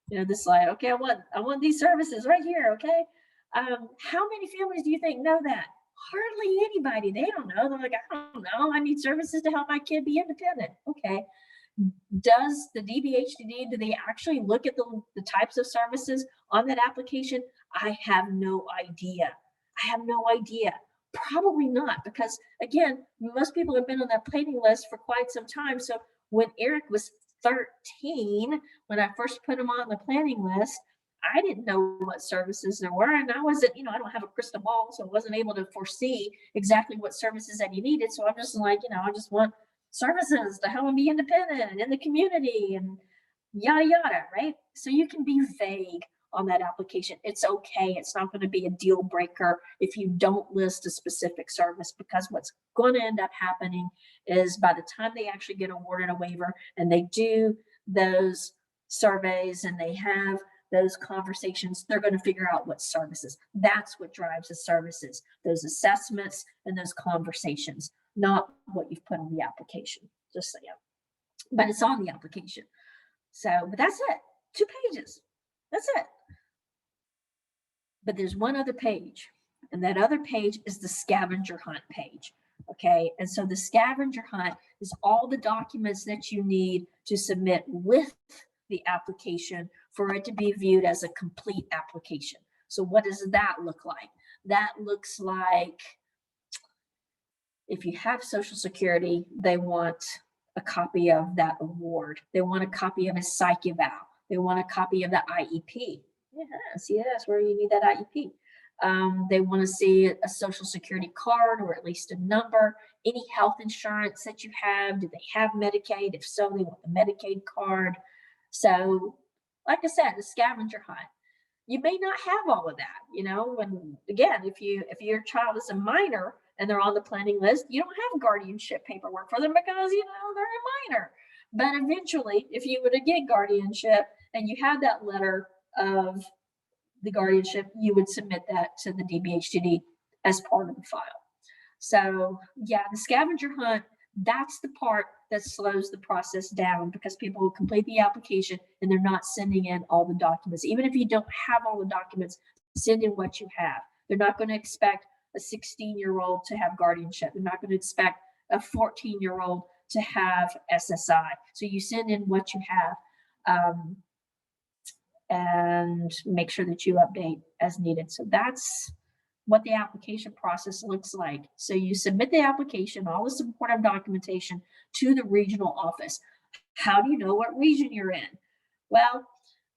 this slide. Okay, I want these services right here. Okay. How many families do you think know that? Hardly anybody. They don't know. They're like, I don't know. I need services to help my kid be independent. Okay. Does the DBHDD, do they actually look at the types of services on that application? I have no idea. Probably not, because again, most people have been on that planning list for quite some time. So when Eric was 13, when I first put him on the planning list, I didn't know what services there were. And I wasn't, I don't have a crystal ball, so I wasn't able to foresee exactly what services that he needed. So I'm just like, I just want services to help him be independent and in the community and yada, yada, right? So you can be vague on that application. It's okay. It's not going to be a deal breaker if you don't list a specific service, because what's going to end up happening is by the time they actually get awarded a waiver and they do those surveys and they have those conversations, they're going to figure out what services. That's what drives the services, those assessments and those conversations, not what you've put on the application, just so you know. But it's on the application. So, but that's it. 2 pages. That's it. But there's one other page, and that other page is the scavenger hunt page. Okay, and so the scavenger hunt is all the documents that you need to submit with the application for it to be viewed as a complete application. So what does that look like? That looks like, if you have Social Security, they want a copy of that award. They want a copy of his psych eval. They want a copy of the IEP. Yeah, see, that's where you need that IEP. They want to see a Social Security card, or at least a number, any health insurance that you have. Do they have Medicaid? If so, they want the Medicaid card. So, like I said, the scavenger hunt. You may not have all of that, when, again, if your child is a minor and they're on the planning list, you don't have guardianship paperwork for them because, they're a minor. But eventually, if you were to get guardianship and you have that letter of the guardianship, you would submit that to the DBHTD as part of the file. So yeah, the scavenger hunt, that's the part that slows the process down, because people will complete the application and they're not sending in all the documents. Even if you don't have all the documents, send in what you have. They're not going to expect a 16-year-old to have guardianship. They're not going to expect a 14-year-old to have SSI. So you send in what you have, and make sure that you update as needed. So that's what the application process looks like. So you submit the application, all the supportive documentation, to the regional office. How do you know what region you're in? Well,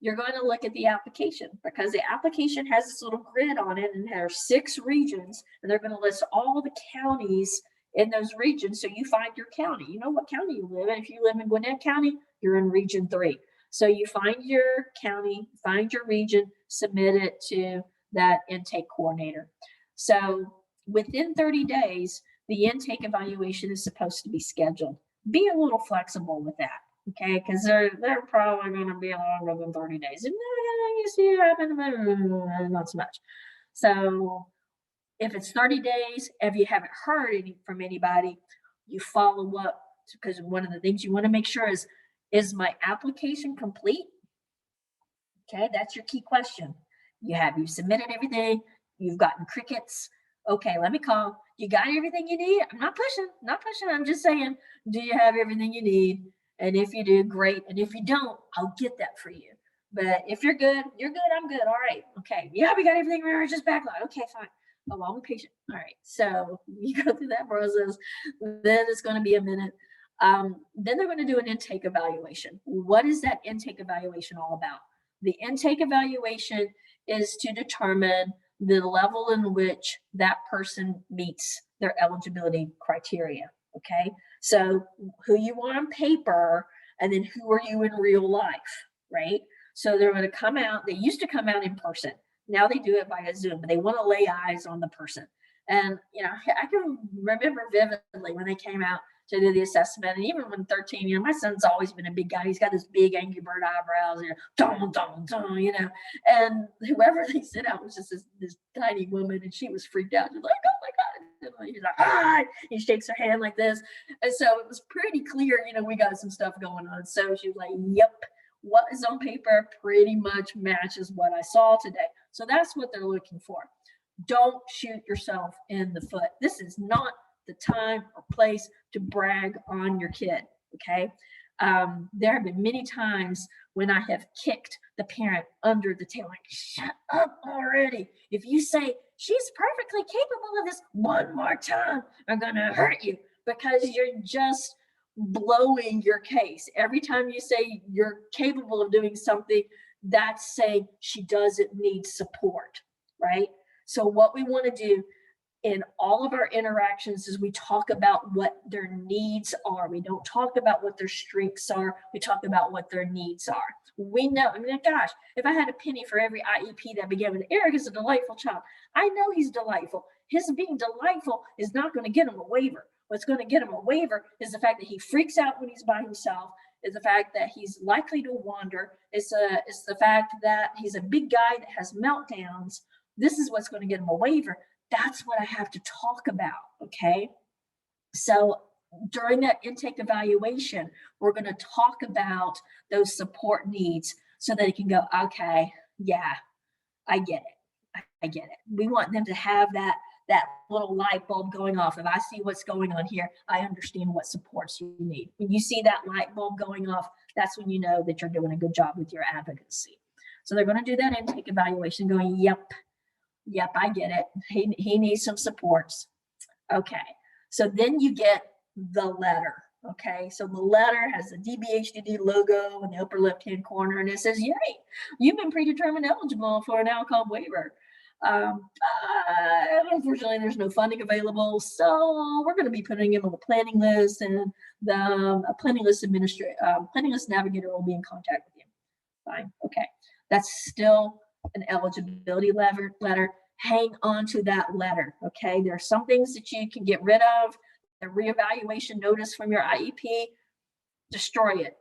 you're going to look at the application, because the application has this little grid on it, and there are 6 regions, and they're going to list all the counties in those regions. So you find your county. You know what county you live in. If you live in Gwinnett County, you're in region 3. So you find your county, find your region, submit it to that intake coordinator. So within 30 days, the intake evaluation is supposed to be scheduled. Be a little flexible with that, okay? Because they're probably going to be longer than 30 days. And you see it happen, not so much. So if it's 30 days, if you haven't heard from anybody, you follow up, because one of the things you want to make sure is my application complete? Okay, that's your key question. You've submitted everything, you've gotten crickets. Okay, let me call. You got everything you need? I'm not pushing. I'm just saying, do you have everything you need? And if you do, great. And if you don't, I'll get that for you. But if you're good, I'm good. All right. Okay. Yeah, we got everything. We're just backlog. Okay, fine. Oh, I'm patient. All right. So you go through that process. Then it's going to be a minute. Then they're going to do an intake evaluation. What is that intake evaluation all about? The intake evaluation is to determine the level in which that person meets their eligibility criteria. Okay, so who you are on paper, and then who are you in real life, right? So they're going to come out. They used to come out in person. Now they do it via Zoom, but they want to lay eyes on the person. And I can remember vividly when they came out to do the assessment. And even when 13, my son's always been a big guy. He's got this big Angry Bird eyebrows, and whoever they sent out was just this tiny woman, and she was freaked out. She's like, oh my God. He's like, hi. He shakes her hand like this. And so it was pretty clear, we got some stuff going on. So she was like, yep, what is on paper pretty much matches what I saw today. So that's what they're looking for. Don't shoot yourself in the foot. This is not the time or place to brag on your kid, okay? There have been many times when I have kicked the parent under the tail, like, shut up already. If you say, she's perfectly capable of this one more time, I'm gonna hurt you, because you're just blowing your case. Every time you say you're capable of doing something, that's saying she doesn't need support, right? So what we want to do in all of our interactions is we talk about what their needs are. We don't talk about what their strengths are. We talk about what their needs are. We know, gosh, if I had a penny for every IEP that began with Eric is a delightful child, I know he's delightful. His being delightful is not going to get him a waiver. What's going to get him a waiver is the fact that he freaks out when he's by himself, is the fact that he's likely to wander, it's the fact that he's a big guy that has meltdowns. This is what's going to get him a waiver. That's what I have to talk about, okay? So during that intake evaluation, we're going to talk about those support needs so that it can go, okay, yeah, I get it. I get it. We want them to have that little light bulb going off. If I see what's going on here, I understand what supports you need. When you see that light bulb going off, that's when you know that you're doing a good job with your advocacy. So they're going to do that intake evaluation going, yep, I get it. He needs some supports. Okay. So then you get the letter. Okay. So the letter has the DBHDD logo in the upper left-hand corner, and it says, yay, you've been predetermined eligible for an Cobb waiver. Unfortunately, there's no funding available, so we're going to be putting him on the planning list, and the planning list navigator will be in contact with you. Fine, okay, that's still an eligibility letter. Hang on to that letter, okay? There are some things that you can get rid of. The reevaluation notice from your IEP, destroy it.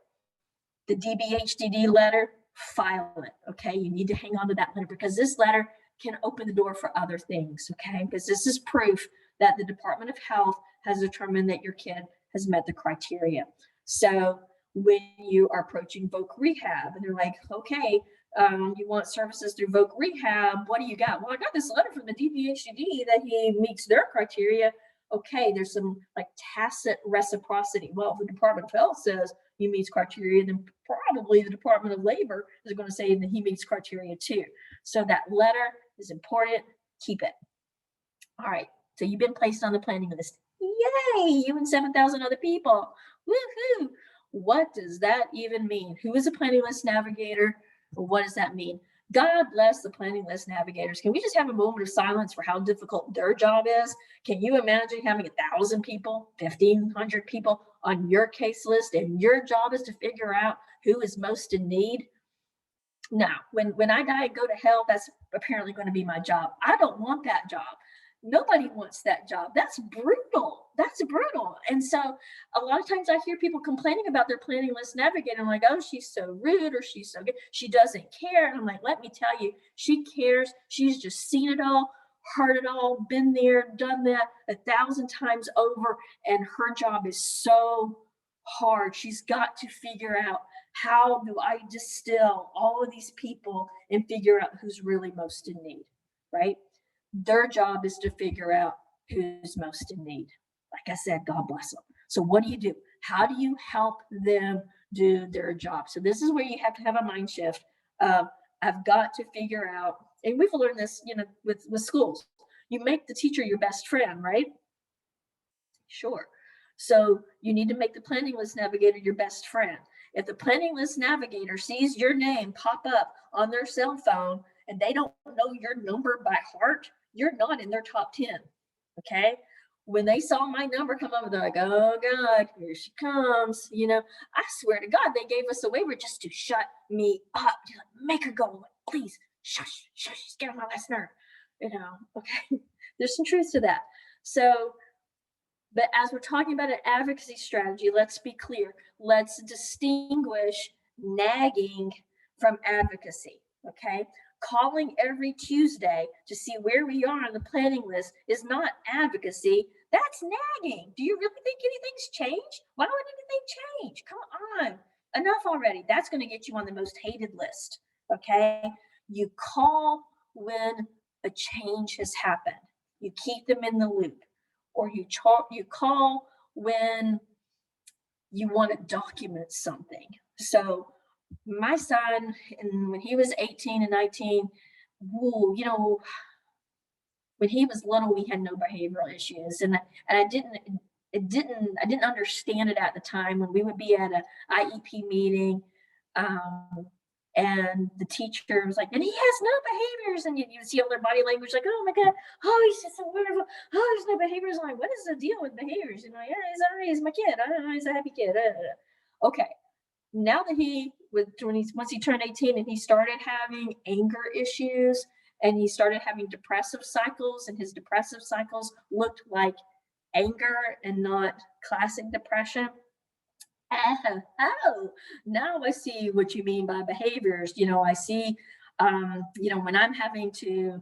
The DBHDD letter, file it, okay? You need to hang on to that letter because this letter can open the door for other things, okay? Because this is proof that the Department of Health has determined that your kid has met the criteria. So when you are approaching VOC rehab and they're like, okay, you want services through VOC rehab, what do you got? Well, I got this letter from the DBHDD that he meets their criteria. Okay, there's some like tacit reciprocity. Well, if the Department of Health says he meets criteria, then probably the Department of Labor is going to say that he meets criteria too. So that letter is important. Keep it. All right. So you've been placed on the planning list. Yay! You and 7,000 other people. Woohoo! What does that even mean? Who is a planning list navigator? Or what does that mean? God bless the planning list navigators. Can we just have a moment of silence for how difficult their job is? Can you imagine having 1,000 people, 1,500 people on your case list, and your job is to figure out who is most in need? Now, when I die and go to hell, that's apparently going to be my job. I don't want that job. Nobody wants that job. That's brutal. That's brutal. And so a lot of times I hear people complaining about their planning list navigator. I'm like, oh, she's so rude, or she's so good. She doesn't care. And I'm like, let me tell you, she cares. She's just seen it all, heard it all, been there, done that 1,000 times over. And her job is so hard. She's got to figure out, how do I distill all of these people and figure out who's really most in need, right? Their job is to figure out who's most in need. Like I said, God bless them. So what do you do? How do you help them do their job? So this is where you have to have a mind shift of, I've got to figure out, and we've learned this, with schools. You make the teacher your best friend, right? Sure. So you need to make the planning list navigator your best friend. If the planning list navigator sees your name pop up on their cell phone and they don't know your number by heart, you're not in their top 10, okay? When they saw my number come up, they're like, oh God, here she comes. I swear to God, they gave us a waiver just to shut me up. Just make her go away, please. Shush, she's getting on my last nerve. Okay, there's some truth to that. So, but as we're talking about an advocacy strategy, let's be clear. Let's distinguish nagging from advocacy, okay? Calling every Tuesday to see where we are on the planning list is not advocacy. That's nagging. Do you really think anything's changed? Why would anything change? Come on. Enough already. That's going to get you on the most hated list, okay? You call when a change has happened. You keep them in the loop. Or you call when you want to document something. So my son, when he was 18 and 19, when he was little, we had no behavioral issues, and I didn't understand it at the time. When we would be at a IEP meeting, and the teacher was like, and he has no behaviors. And you see all their body language, like, oh my God, oh, he's just so wonderful. Oh, there's no behaviors. I'm like, what is the deal with behaviors? Yeah, he's my kid. I don't know, he's a happy kid. Okay. Now that once he turned 18 and he started having anger issues and he started having depressive cycles, and his depressive cycles looked like anger and not classic depression. Oh, now I see what you mean by behaviors. I see, when I'm having to,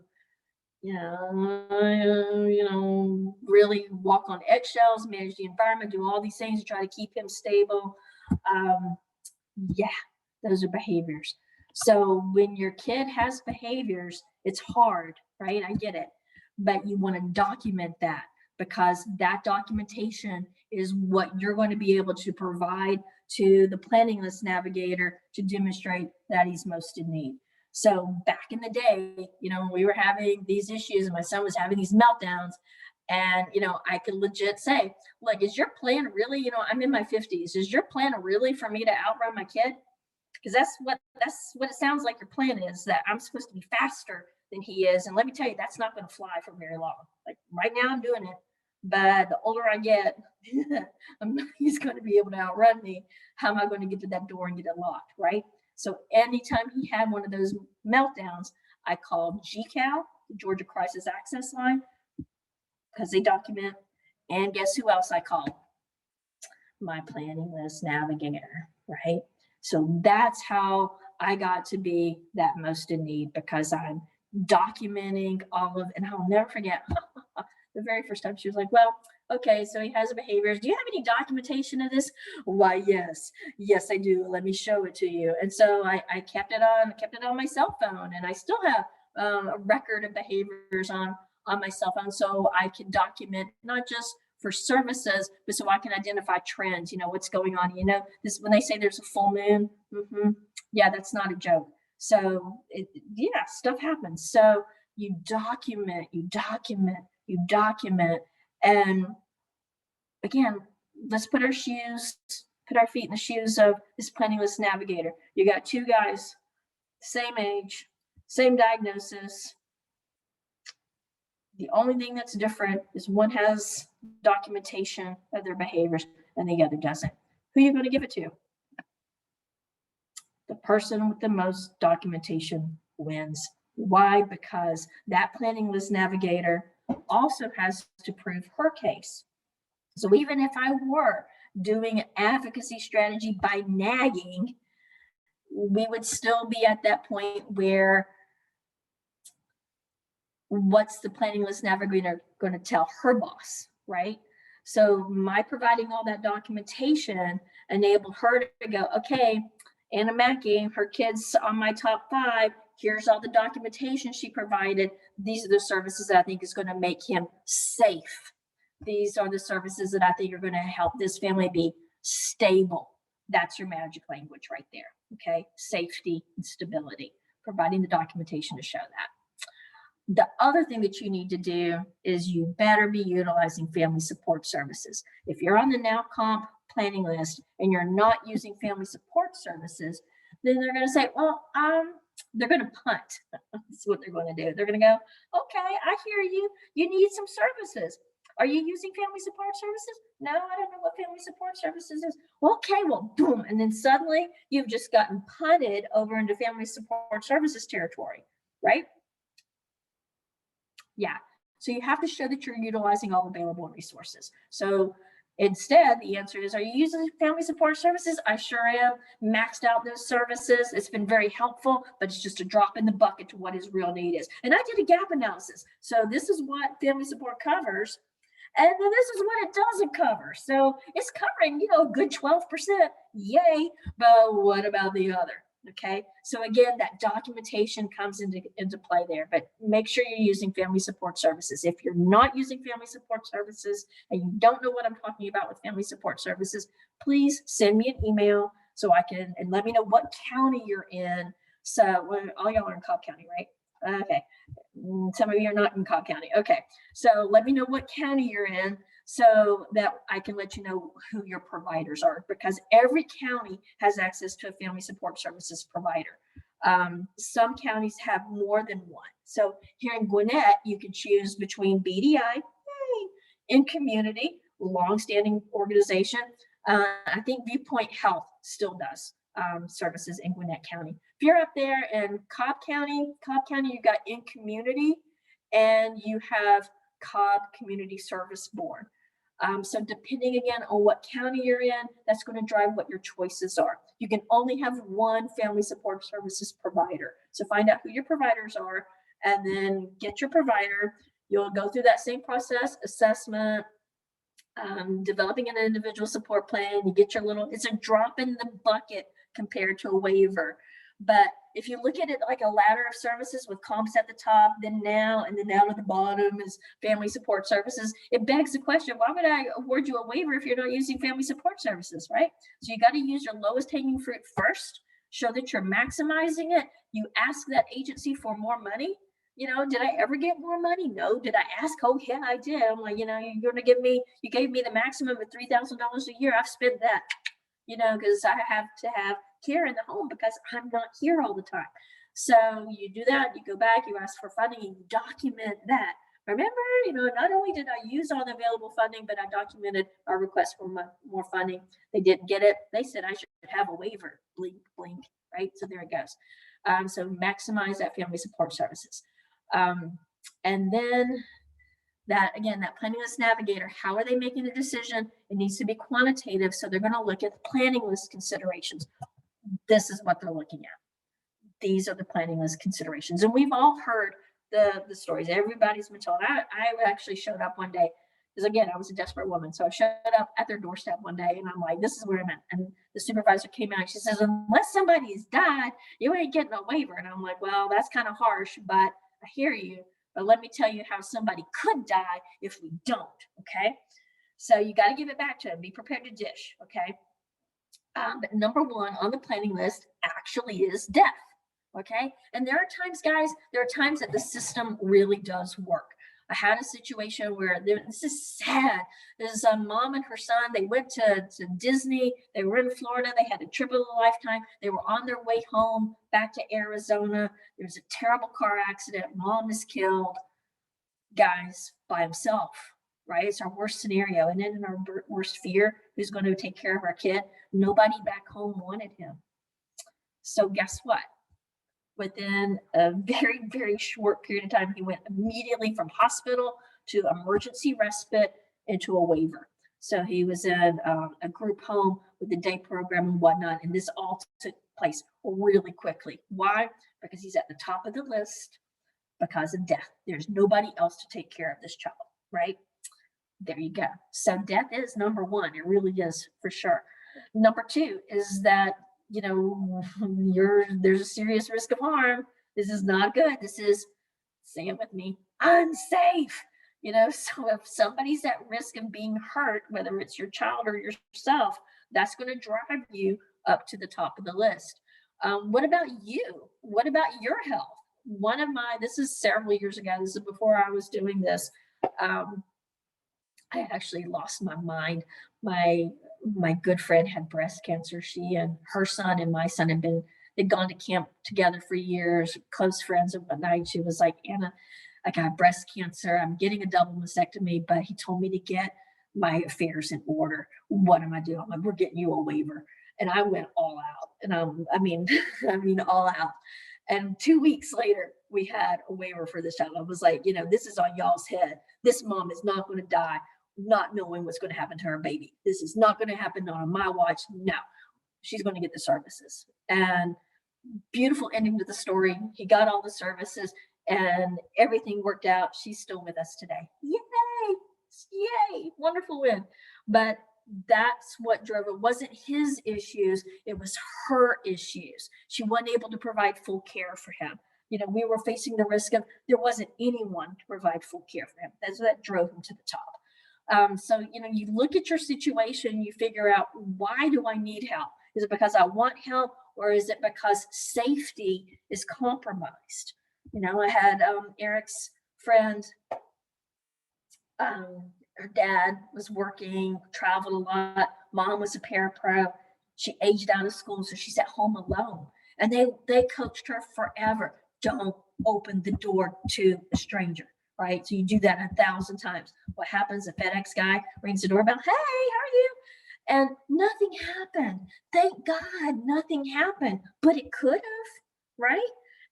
really walk on eggshells, manage the environment, do all these things to try to keep him stable. Yeah, those are behaviors. So when your kid has behaviors, It's hard, right? I get it. But you want to document that, because that documentation is what you're going to be able to provide to the planning list navigator to demonstrate that he's most in need. So back in the day, when we were having these issues and my son was having these meltdowns, and I could legit say, like, is your plan really, I'm in my 50s, is your plan really for me to outrun my kid? Because that's what it sounds like your plan is, that I'm supposed to be faster than he is. And let me tell you, that's not going to fly for very long. Like right now I'm doing it, but the older I get, he's going to be able to outrun me. How am I going to get to that door and get it locked, right? So anytime he had one of those meltdowns, I called GCAL, the Georgia Crisis Access Line, because they document. And guess who else I called? My planning list navigator, right? So that's how I got to be that most in need, because I'm documenting all of, and I'll never forget the very first time she was like, well, okay, so he has behaviors. Do you have any documentation of this? Why, yes, I do. Let me show it to you. And so I kept it on my cell phone, and I still have a record of behaviors on my cell phone, so I can document not just for services, but so I can identify trends, what's going on. This, when they say there's a full moon, yeah, that's not a joke. So stuff happens. So you document, and again, let's put our feet in the shoes of this planning list navigator. You got two guys, same age, same diagnosis. The only thing that's different is one has documentation of their behaviors and the other doesn't. Who are you going to give it to? The person with the most documentation wins. Why? Because that planning list navigator also has to prove her case. So even if I were doing an advocacy strategy by nagging, we would still be at that point where what's the planning list navigator going to tell her boss, right? So my providing all that documentation enabled her to go, okay, Anna Maki, her kid's on my top 5. Here's all the documentation she provided. These are the services that I think is going to make him safe. These are the services that I think are going to help this family be stable. That's your magic language right there. Okay, safety and stability, providing the documentation to show that. The other thing that you need to do is you better be utilizing family support services. If you're on the Now Comp planning list and you're not using family support services, then they're going to say, well, they're going to punt. That's what they're going to do. They're going to go, okay, I hear you. You need some services. Are you using family support services? No, I don't know what family support services is. Okay, well, boom. And then suddenly you've just gotten punted over into family support services territory, right? Yeah. So you have to show that you're utilizing all available resources. So instead, the answer is, are you using family support services? I sure am. Maxed out those services. It's been very helpful, but it's just a drop in the bucket to what his real need is. And I did a gap analysis. So this is what family support covers. And then this is what it doesn't cover. So it's covering, a good 12%. Yay. But what about the other? Okay. So again, that documentation comes into play there, but make sure you're using family support services. If you're not using family support services and you don't know what I'm talking about with family support services, please send me an email so I can, and let me know what county you're in. So all y'all are in Cobb County, right? Okay. Some of you are not in Cobb County. Okay. So let me know what county you're in so that I can let you know who your providers are, because every county has access to a family support services provider. Some counties have more than one. So here in Gwinnett, you can choose between BDI, in community, longstanding organization. I think Viewpoint Health still does services in Gwinnett County. If you're up there in Cobb County, you've got in community, and you have Cobb Community Service Board. So depending again on what county you're in, that's going to drive what your choices are. You can only have one family support services provider. So find out who your providers are and then get your provider. You'll go through that same process, assessment, developing an individual support plan. You get your it's a drop in the bucket compared to a waiver. But if you look at it like a ladder of services with comps at the top, then now, and then down at the bottom is family support services, it begs the question, why would I award you a waiver if you're not using family support services, right? So you got to use your lowest hanging fruit first, show that you're maximizing it. You ask that agency for more money. Did I ever get more money? No. Did I ask? Oh, yeah, I did. I'm like, you're going to you gave me the maximum of $3,000 a year. I've spent that, because I have to have care in the home because I'm not here all the time. So you do that, you go back, you ask for funding, and you document that. Remember, not only did I use all the available funding, but I documented our request for more funding. They didn't get it. They said I should have a waiver. Blink, blink, right? So there it goes. So maximize that family support services. And then that planning list navigator, how are they making the decision? It needs to be quantitative. So they're going to look at the planning list considerations. This is what they're looking at. These are the planning list considerations. And we've all heard the stories. Everybody's been told. I actually showed up one day because, again, I was a desperate woman. So I showed up at their doorstep one day and I'm like, this is where I'm at. And the supervisor came out and she says, unless somebody's died, you ain't getting a waiver. And I'm like, well, that's kind of harsh, but I hear you. But let me tell you how somebody could die if we don't. Okay. So you got to give it back to them. Be prepared to dish. Okay. But number one on the planning list actually is death. Okay. And there are times, guys, that the system really does work. I had a situation where this is sad. There's a mom and her son. They went to Disney. They were in Florida. They had a trip of a lifetime. They were on their way home back to Arizona. There was a terrible car accident. Mom is killed, guys, by himself, right? It's our worst scenario. And then in our worst fear, who's going to take care of our kid? Nobody back home wanted him. So guess what? Within a very, very short period of time, he went immediately from hospital to emergency respite into a waiver. So he was in a group home with the day program and whatnot. And this all took place really quickly. Why? Because he's at the top of the list because of death. There's nobody else to take care of this child, right? There you go. So death is number one. It really is for sure. Number two is that there's a serious risk of harm. This is not good. This is, say it with me, unsafe. So if somebody's at risk of being hurt, whether it's your child or yourself, that's going to drive you up to the top of the list. What about you? What about your health? This is several years ago. This is before I was doing this. I actually lost my mind. My good friend had breast cancer. She and her son and my son they'd gone to camp together for years, close friends and whatnot. She was like, Anna, I got breast cancer. I'm getting a double mastectomy, but he told me to get my affairs in order. What am I doing? I'm like, we're getting you a waiver. And I went all out. And I mean, all out. And 2 weeks later, we had a waiver for this child. I was like, this is on y'all's head. This mom is not going to die not knowing what's going to happen to her baby. This is not going to happen on my watch. No, she's going to get the services. And beautiful ending to the story. He got all the services and everything worked out. She's still with us today. Yay! Yay! Wonderful win. But that's what drove it. It wasn't his issues. It was her issues. She wasn't able to provide full care for him. We were facing the risk of there wasn't anyone to provide full care for him. That's what drove him to the top. So, you look at your situation, you figure out, why do I need help? Is it because I want help, or is it because safety is compromised? I had Eric's friend, her dad was working, traveled a lot. Mom was a parapro. She aged out of school, so she's at home alone. And they coached her forever. Don't open the door to a stranger. Right? So you do that 1,000 times. What happens? A FedEx guy rings the doorbell. Hey, how are you? And nothing happened. Thank God nothing happened, but it could have, right?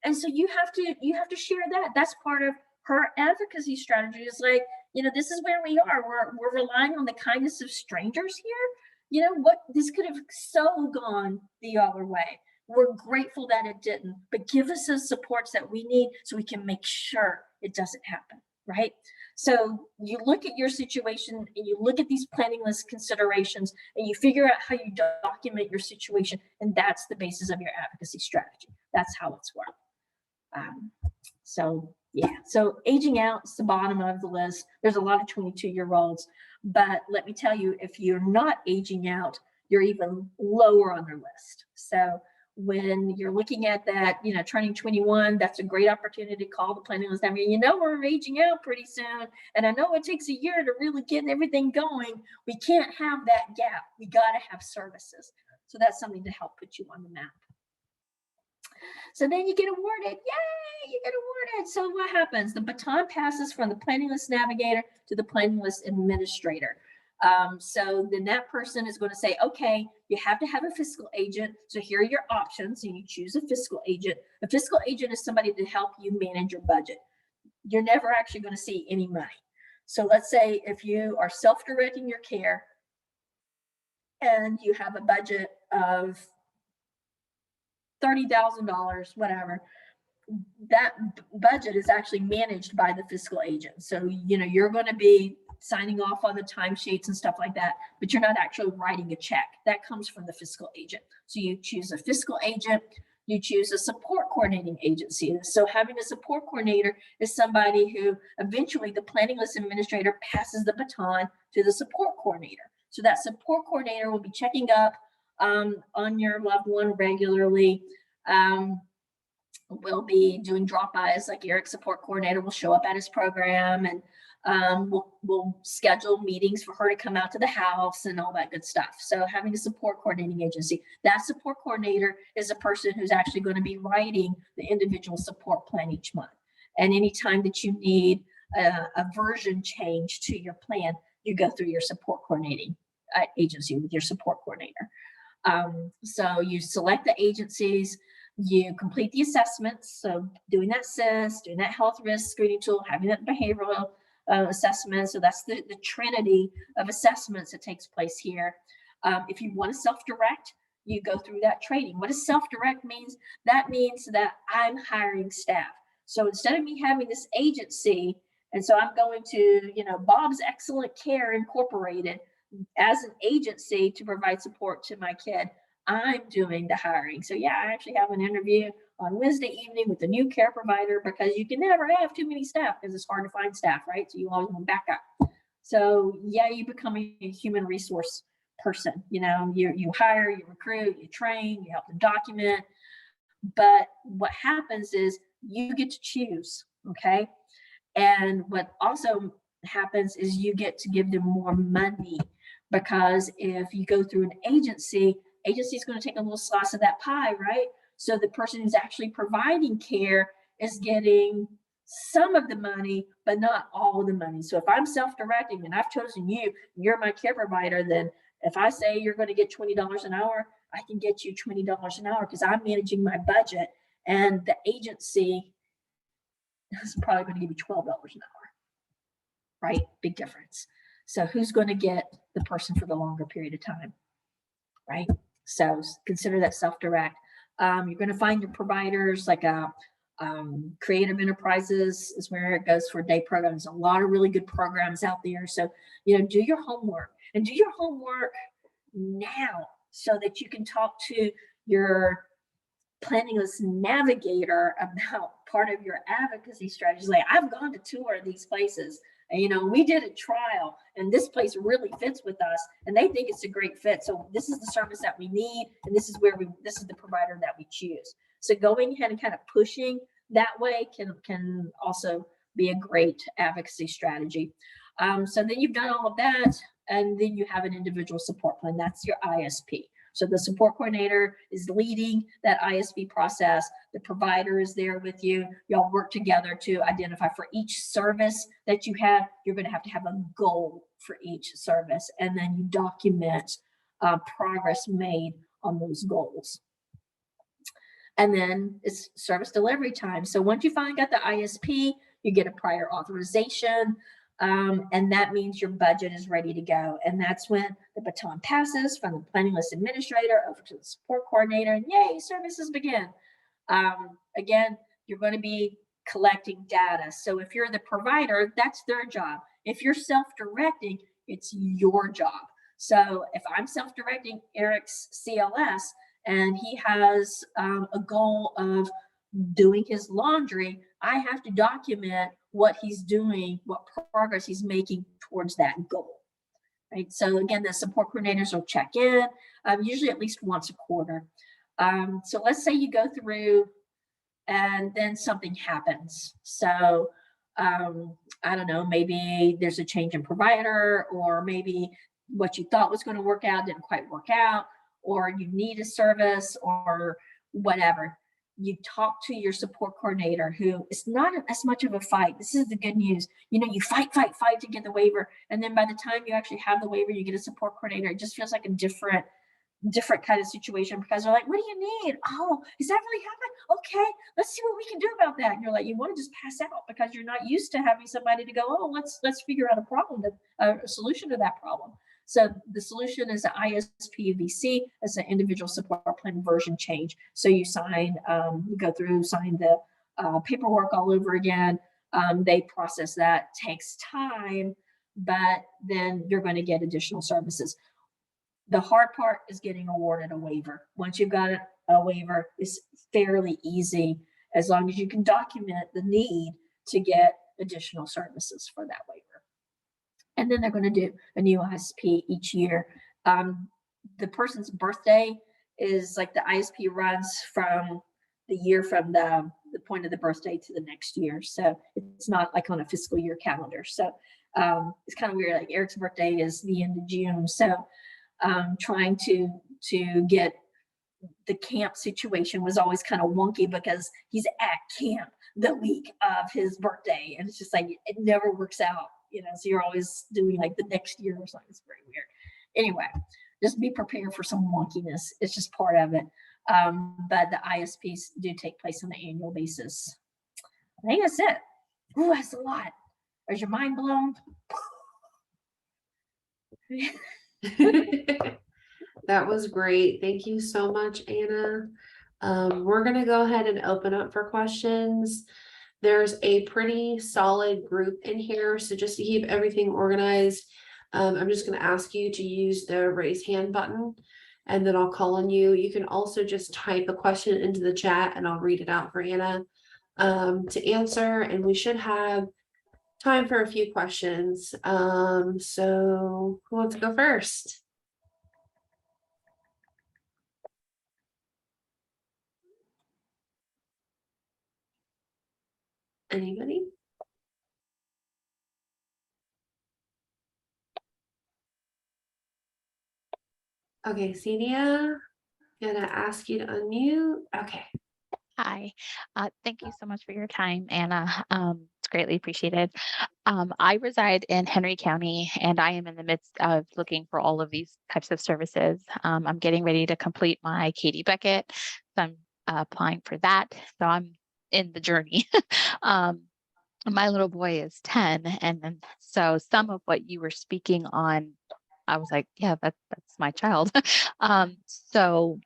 And so you have to share that. That's part of her advocacy strategy. Is like, this is where we are. We're relying on the kindness of strangers here. This could have so gone the other way. We're grateful that it didn't, but give us the supports that we need so we can make sure it doesn't happen, right? So you look at your situation and you look at these planning list considerations and you figure out how you document your situation. And that's the basis of your advocacy strategy. That's how it's worked. So yeah, so aging out is the bottom of the list. There's a lot of 22-year-olds, but let me tell you, if you're not aging out, you're even lower on their list. So when you're looking at that, turning 21, that's a great opportunity to call the planning list. I mean, we're aging out pretty soon, and I know it takes a year to really get everything going. We can't have that gap. We got to have services. So that's something to help put you on the map. So then you get awarded. Yay, you get awarded. So what happens? The baton passes from the planning list navigator to the planning list administrator. So then that person is going to say, okay, you have to have a fiscal agent. So here are your options. And you choose a fiscal agent. A fiscal agent is somebody to help you manage your budget. You're never actually going to see any money. So let's say if you are self-directing your care and you have a budget of $30,000, whatever, that budget is actually managed by the fiscal agent. So, you're going to be signing off on the timesheets and stuff like that, but you're not actually writing a check. That comes from the fiscal agent. So you choose a fiscal agent, you choose a support coordinating agency. So having a support coordinator is somebody who eventually the planning list administrator passes the baton to the support coordinator. So that support coordinator will be checking up on your loved one regularly. We'll be doing drop-bys, like Eric's support coordinator will show up at his program, and we'll schedule meetings for her to come out to the house and all that good stuff. So having a support coordinating agency, that support coordinator is a person who's actually going to be writing the individual support plan each month. And anytime that you need a version change to your plan, you go through your support coordinating agency with your support coordinator. So you select the agencies, you complete the assessments. So doing that CIS, doing that health risk screening tool, having that behavioral assessment. So that's the trinity of assessments that takes place here. If you want to self-direct, you go through that training. What does self-direct means? That means that I'm hiring staff. So instead of me having this agency, and so I'm going to, Bob's Excellent Care Incorporated as an agency to provide support to my kid, I'm doing the hiring. So yeah, I actually have an interview on Wednesday evening with the new care provider, because you can never have too many staff because it's hard to find staff, right? So you always want backup. So yeah, you become a human resource person. You hire, you recruit, you train, you help them document. But what happens is you get to choose, okay? And what also happens is you get to give them more money, because if you go through an agency is going to take a little slice of that pie, right? So the person who's actually providing care is getting some of the money, but not all of the money. So if I'm self-directing and I've chosen you, you're my care provider, then if I say you're going to get $20 an hour, I can get you $20 an hour because I'm managing my budget, and the agency is probably going to give you $12 an hour, right? Big difference. So who's going to get the person for the longer period of time, right? So consider that self-direct. You're going to find your providers, like Creative Enterprises is where it goes for day programs. A lot of really good programs out there. So, do your homework, and do your homework now so that you can talk to your planning list navigator about part of your advocacy strategies. Like, I've gone to tour of these places, and we did a trial, and this place really fits with us, and they think it's a great fit. So this is the service that we need, and this is the provider that we choose. So going ahead and kind of pushing that way can also be a great advocacy strategy. So then you've done all of that, and then you have an individual support plan. That's your ISP. So the support coordinator is leading that ISP process. The provider is there with you. Y'all work together to identify for each service that you have. You're going to have a goal for each service, and then you document progress made on those goals. And then it's service delivery time. So once you finally got the ISP, you get a prior authorization. And that means your budget is ready to go. And that's when the baton passes from the planning list administrator over to the support coordinator, and yay, services begin. Again, you're going to be collecting data. So if you're the provider, that's their job. If you're self-directing, it's your job. So if I'm self-directing Eric's CLS and he has a goal of doing his laundry, I have to document what he's doing, what progress he's making towards that goal. Right. So again, the support coordinators will check in usually at least once a quarter. So let's say you go through and then something happens. So I don't know, maybe there's a change in provider, or maybe what you thought was going to work out didn't quite work out, or you need a service or whatever. You talk to your support coordinator, who is not as much of a fight. This is the good news. You fight to get the waiver. And then by the time you actually have the waiver, you get a support coordinator. It just feels like a different kind of situation, because they're like, what do you need? Oh, is that really happening? Okay, let's see what we can do about that. And you're like, you want to just pass out because you're not used to having somebody to go, oh, let's figure out a solution to that problem. So the solution is the ISPVC, as an individual support plan version change. So you sign, you go through, sign the paperwork all over again. They process that, takes time, but then you're going to get additional services. The hard part is getting awarded a waiver. Once you've got a waiver, it's fairly easy, as long as you can document the need to get additional services for that waiver. And then they're going to do a new ISP each year. The person's birthday is like the ISP runs from the year from the point of the birthday to the next year. So it's not like on a fiscal year calendar. So it's kind of weird. Like Eric's birthday is the end of June. So trying to get the camp situation was always kind of wonky, because he's at camp the week of his birthday, and it's just like it never works out, so you're always doing like the next year or something. It's very weird. Anyway, just be prepared for some wonkiness. It's just part of it. But the ISPs do take place on an annual basis. I think that's it. Ooh, that's a lot. Is your mind blown? That was great. Thank you so much, Anna. We're going to go ahead and open up for questions. There's a pretty solid group in here. So just to keep everything organized, I'm just going to ask you to use the raise hand button, and then I'll call on you. You can also just type a question into the chat and I'll read it out for Anna to answer. And we should have time for a few questions. So who wants to go first? Anybody? Okay, Celia, gonna ask you to unmute. Okay. Hi, thank you so much for your time, Anna. It's greatly appreciated. I reside in Henry County, and I am in the midst of looking for all of these types of services. I'm getting ready to complete my Katie Beckett, so I'm applying for that. So I'm in the journey. My little boy is 10, and so some of what you were speaking on, I was like, yeah, that's my child. So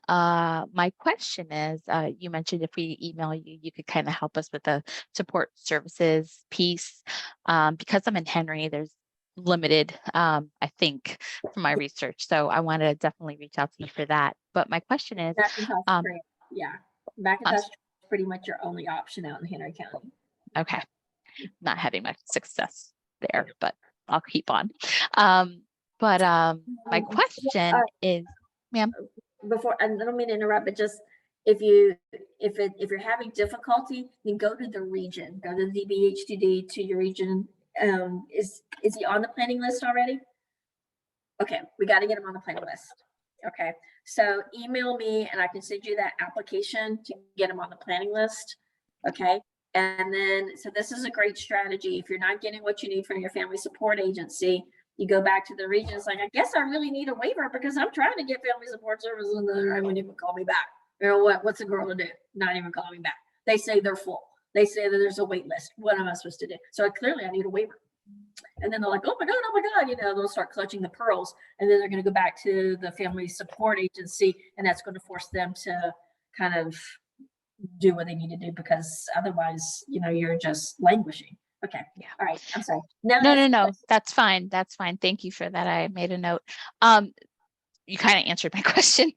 my question is, you mentioned if we email you, you could kind of help us with the support services piece. Because I'm in Henry, there's limited, I think, from my research. So I want to definitely reach out to you for that. But my question is, yeah, Macintosh is pretty much your only option out in Henry County. Okay, not having much success there, but I'll keep on. My question is, ma'am. Before, I don't mean to interrupt, but just if you're having difficulty, then go to the region, go to the DBH2D, to your region. Is he on the planning list already? Okay, we got to get him on the planning list. Okay, so email me and I can send you that application to get him on the planning list. Okay, and then so this is a great strategy. If you're not getting what you need from your family support agency, you go back to the region. It's like, I guess I really need a waiver because I'm trying to get family support services and they won't even call me back. What's a girl to do? Not even calling me back. They say they're full. They say that there's a wait list. What am I supposed to do? So clearly I need a waiver. And then they're like, oh my God, they'll start clutching the pearls. And then they're going to go back to the family support agency, and that's going to force them to kind of do what they need to do, because otherwise, you're just languishing. Okay. Yeah. All right. I'm sorry. Now No. That's fine. That's fine. Thank you for that. I made a note. You kind of answered my question.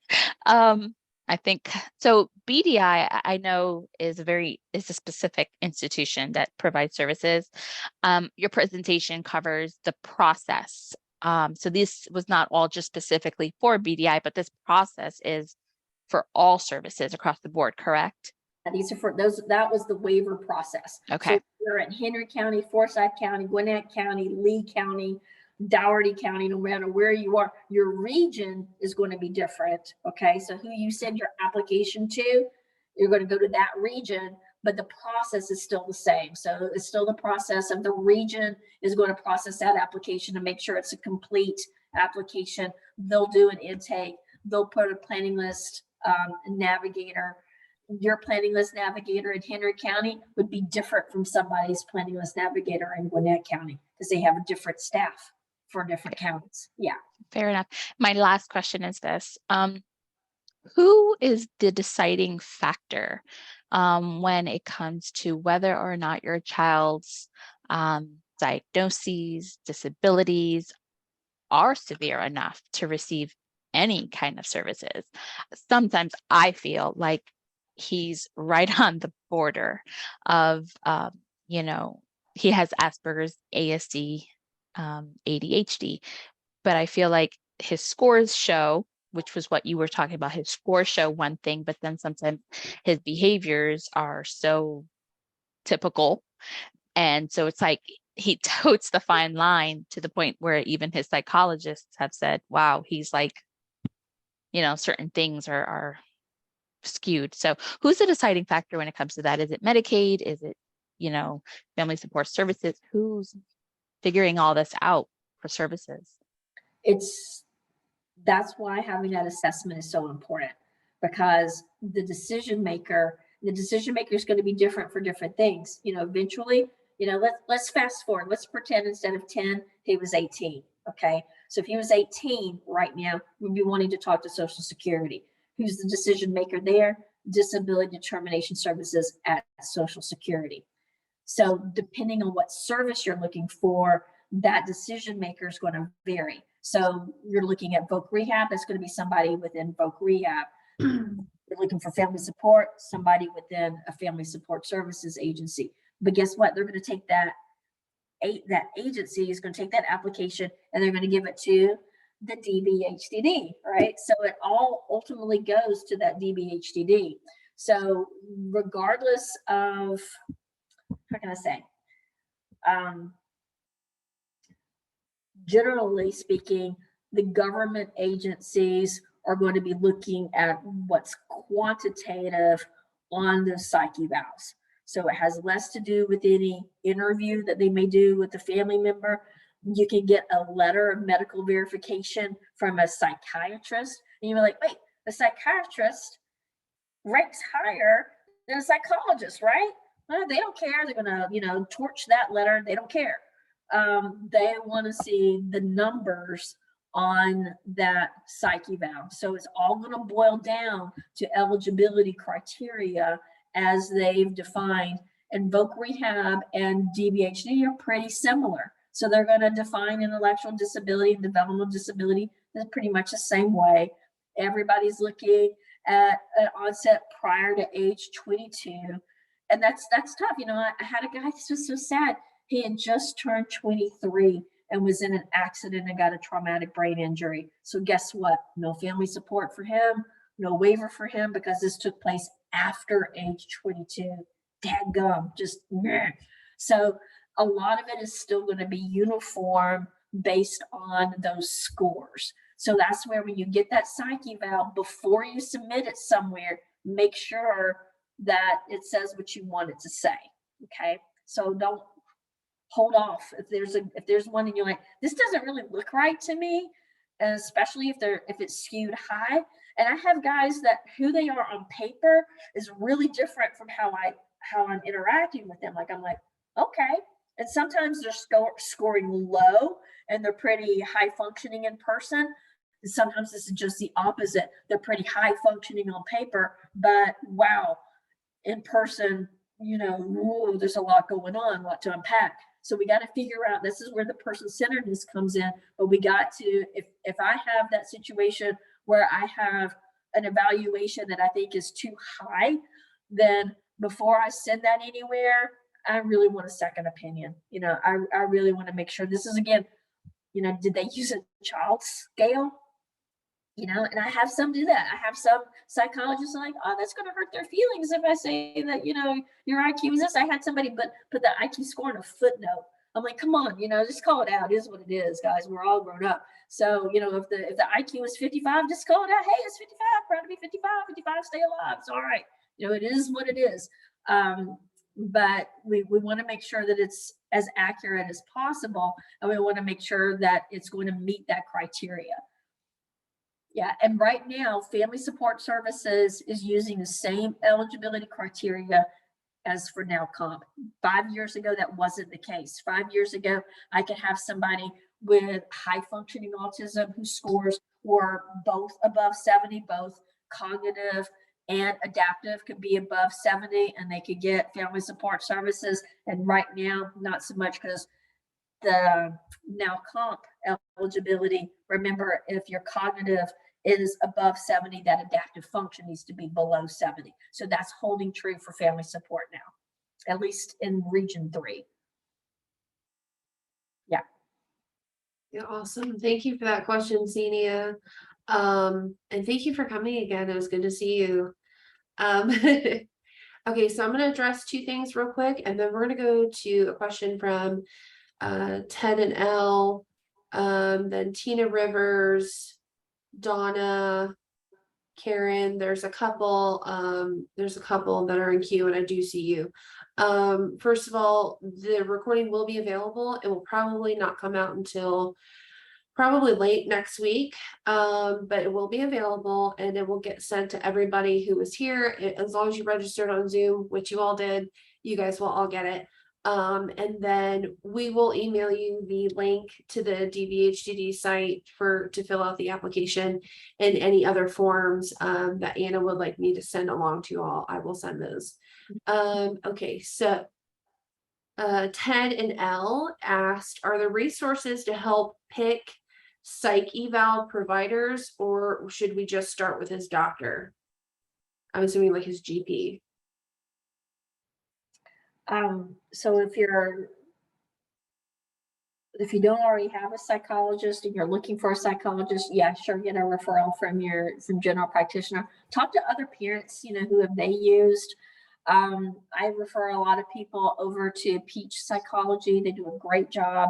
I think so. BDI, I know is a specific institution that provides services. Your presentation covers the process. So this was not all just specifically for BDI, but this process is for all services across the board, correct? these are for those, that was the waiver process. Okay. So you're in Henry County, Forsyth County, Gwinnett County, Lee County, Dougherty County, no matter where you are, your region is going to be different. Okay. So who you send your application to, you're going to go to that region, but the process is still the same. So it's still the process of the region is going to process that application to make sure it's a complete application. They'll do an intake. They'll put a planning list navigator. Your planning list navigator in Henry County would be different from somebody's planning list navigator in Gwinnett County, because they have a different staff for different counties. Yeah. Fair enough. My last question is this. Who is the deciding factor when it comes to whether or not your child's diagnoses, disabilities are severe enough to receive any kind of services? Sometimes I feel like he's right on the border of, he has Asperger's, ASD, ADHD, but I feel like his scores show, which was what you were talking about, his scores show one thing, but then sometimes his behaviors are so typical. And so it's like he totes the fine line to the point where even his psychologists have said, wow, he's like, certain things are skewed. So who's the deciding factor when it comes to that? Is it Medicaid? Is it, family support services? Who's figuring all this out for services? That's why having that assessment is so important, because the decision maker is going to be different for different things. Eventually, let's fast forward. Let's pretend instead of 10, he was 18. Okay. So if he was 18 right now, we'd be wanting to talk to Social Security. Who's the decision maker there? Disability Determination Services at Social Security. So depending on what service you're looking for, that decision maker is going to vary. So you're looking at voc rehab, that's going to be somebody within voc rehab. You're looking for family support, somebody within a family support services agency. But guess what? They're going to take that agency is going to take that application and they're going to give it to the DBHDD, right? So it all ultimately goes to that DBHDD. So regardless of, how can I say, generally speaking, the government agencies are going to be looking at what's quantitative on the psych evals. So it has less to do with any interview that they may do with the family member. You can get a letter of medical verification from a psychiatrist, and you're like, wait, the psychiatrist ranks higher than a psychologist, right? Well, they don't care. They're gonna, torch that letter. They don't care. They want to see the numbers on that psych eval. So it's all going to boil down to eligibility criteria as they've defined. And voc rehab and DBHD are pretty similar. So they're going to define intellectual disability and developmental disability in pretty much the same way. Everybody's looking at an onset prior to age 22. And that's tough. I had a guy, this was so sad. He had just turned 23 and was in an accident and got a traumatic brain injury. So guess what? No family support for him, no waiver for him, because this took place after age 22. Dadgum, just meh. So a lot of it is still going to be uniform based on those scores. So that's where when you get that psych eval, before you submit it somewhere, make sure that it says what you want it to say. Okay. So don't hold off if there's one and you're like, this doesn't really look right to me, and especially if it's skewed high. And I have guys that who they are on paper is really different from how I'm interacting with them. I'm like, okay. And sometimes they're scoring low and they're pretty high functioning in person. And sometimes this is just the opposite. They're pretty high functioning on paper, but wow, in person, whoa, there's a lot going on, what to unpack. So we got to figure out, this is where the person-centeredness comes in, but we got to, if I have that situation where I have an evaluation that I think is too high, then before I send that anywhere, I really want a second opinion. I really want to make sure this is, again, did they use a child scale? And I have some do that. I have some psychologists like, oh, that's going to hurt their feelings if I say that, your IQ is this. I had somebody put the IQ score in a footnote. I'm like, come on, just call it out. It is what it is, guys. We're all grown up. So, if the IQ is 55, just call it out. Hey, it's 55. Proud to be 55. 55, stay alive. It's all right. It is what it is. But we want to make sure that it's as accurate as possible, and we want to make sure that it's going to meet that criteria. Yeah, and right now, Family Support Services is using the same eligibility criteria as for now comp. 5 years ago, that wasn't the case. 5 years ago, I could have somebody with high functioning autism whose scores were both above 70, both cognitive and adaptive could be above 70, and they could get Family Support Services. And right now, not so much, because the now comp eligibility, remember, if your cognitive is above 70, that adaptive function needs to be below 70. So that's holding true for family support now, at least in region 3. Yeah. Yeah, awesome. Thank you for that question, Xenia. And thank you for coming again. It was good to see you. Okay, so I'm going to address 2 things real quick, and then we're going to go to a question from Ted and Elle, then Tina Rivers, Donna, Karen. There's a couple that are in queue, and I do see you. First of all, the recording will be available. It will probably not come out until probably late next week, but it will be available, and it will get sent to everybody who was here. As long as you registered on Zoom, which you all did, you guys will all get it. And then we will email you the link to the DVHDD site to fill out the application, and any other forms that Anna would like me to send along to you all. I will send those. Okay, so Ted and Elle asked, are there resources to help pick psych eval providers, or should we just start with his doctor? I'm assuming like his GP. So if you don't already have a psychologist and you're looking for a psychologist, yeah, sure, get a referral from general practitioner. Talk to other parents, who have they used. I refer a lot of people over to Peach Psychology. They do a great job.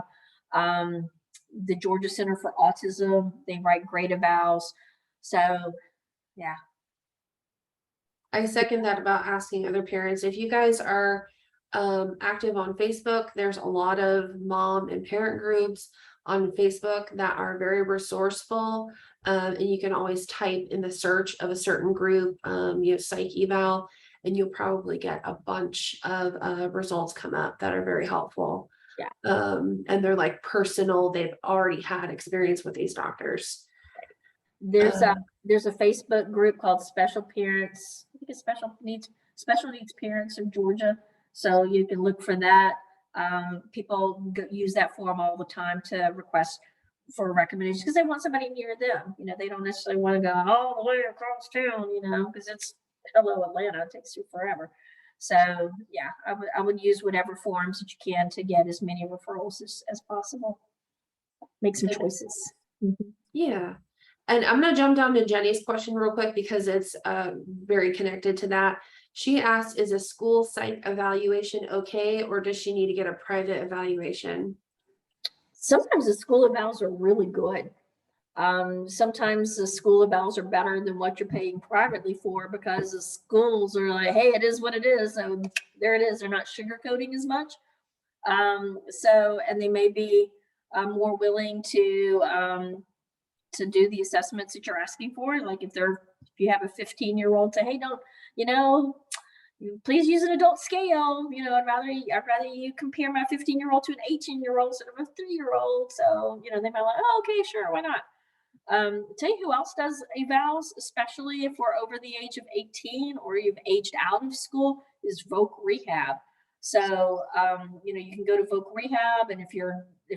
The Georgia Center for Autism, they write great evals. So, yeah. I second that about asking other parents. If you guys are active on Facebook, there's a lot of mom and parent groups on Facebook that are very resourceful. And you can always type in the search of a certain group, psych eval, and you'll probably get a bunch of results come up that are very helpful. Yeah. And they're like personal. They've already had experience with these doctors. There's a Facebook group called Special Parents. I think it's Special Needs Parents of Georgia. So you can look for that. People use that forum all the time to request for recommendations because they want somebody near them. They don't necessarily want to go all the way across town, because it's hello Atlanta. It takes you forever. So yeah, I would use whatever forums that you can to get as many referrals as possible. Make some choices. Mm-hmm. Yeah. And I'm going to jump down to Jenny's question real quick because it's very connected to that. She asked, is a school psych evaluation okay, or does she need to get a private evaluation? Sometimes the school evals are really good. Sometimes the school evals are better than what you're paying privately for, because the schools are like, hey, it is what it is. So there it is. They're not sugarcoating as much. And they may be more willing to do the assessments that you're asking for. Like if you have a 15-year-old, say, hey, don't, please use an adult scale. I'd rather you compare my 15-year-old to an 18-year-old instead of a 3-year-old. So, they might like, oh, okay, sure, why not? Tell you who else does evals, especially if we're over the age of 18 or you've aged out of school, is Voc Rehab. So, you can go to Voc Rehab, and if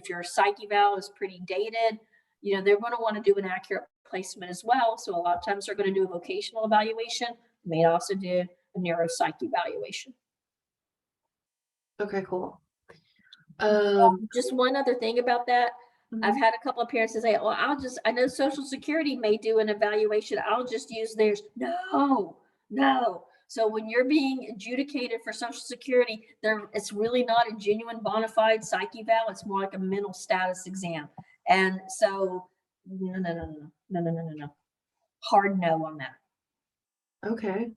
your psych eval is pretty dated, they're going to want to do an accurate placement as well. So a lot of times they're going to do a vocational evaluation. They may also do a neuropsych evaluation. Okay, cool. Just one other thing about that. I've had a couple of parents say, well, I know Social Security may do an evaluation. I'll just use theirs. No. So when you're being adjudicated for Social Security, it's really not a genuine bona fide psych eval. It's more like a mental status exam. And so, no. Hard no on that. Okay.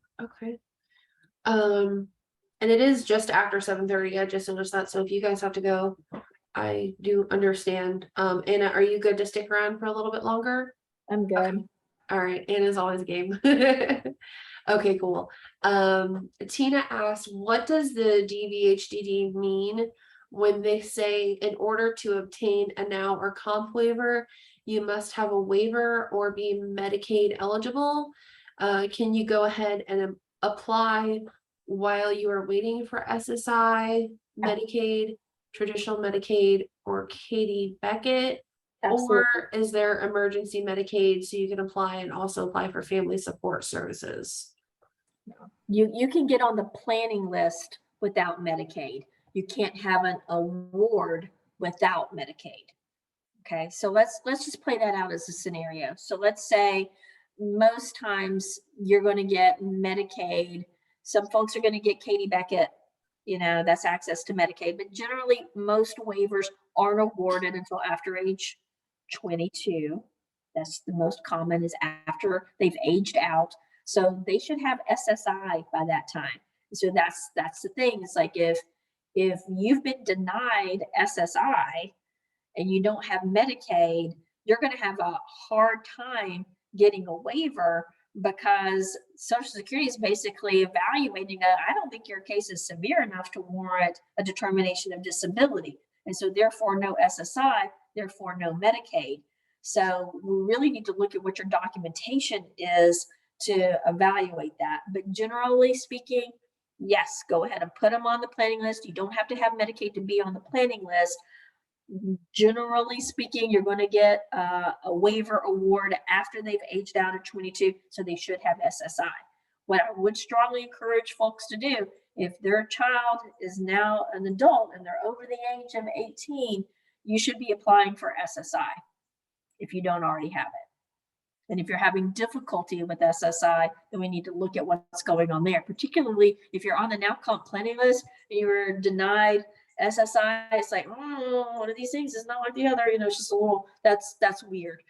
And it is just after 7:30. I just noticed that. So if you guys have to go, I do understand. Anna, are you good to stick around for a little bit longer? I'm good. Okay. All right. Anna's always game. Okay, cool. Tina asked, what does the DVHDD mean when they say in order to obtain a now or comp waiver, you must have a waiver or be Medicaid eligible? Can you go ahead and apply while you are waiting for SSI, Medicaid, traditional Medicaid, or Katie Beckett? Absolutely. Or is there emergency Medicaid so you can apply and also apply for family support services? You can get on the planning list without Medicaid. You can't have an award without Medicaid. Okay, so let's just play that out as a scenario. So let's say most times you're going to get Medicaid. Some folks are going to get Katie Beckett, that's access to Medicaid, but generally most waivers aren't awarded until after age 22. That's the most common, is after they've aged out. So they should have SSI by that time. So that's the thing. It's like if you've been denied SSI and you don't have Medicaid, you're going to have a hard time getting a waiver, because Social Security is basically evaluating I don't think your case is severe enough to warrant a determination of disability. And so therefore no SSI, therefore no Medicaid. So we really need to look at what your documentation is to evaluate that. But generally speaking, yes, go ahead and put them on the planning list. You don't have to have Medicaid to be on the planning list. Generally speaking, you're going to get a waiver award after they've aged out at 22, so they should have SSI. What I would strongly encourage folks to do, if their child is now an adult and they're over the age of 18, you should be applying for SSI if you don't already have it. And if you're having difficulty with SSI, then we need to look at what's going on there, particularly if you're on the now comp planning list and you were denied SSI. It's like, one of these things is not like the other. It's just a little, that's weird,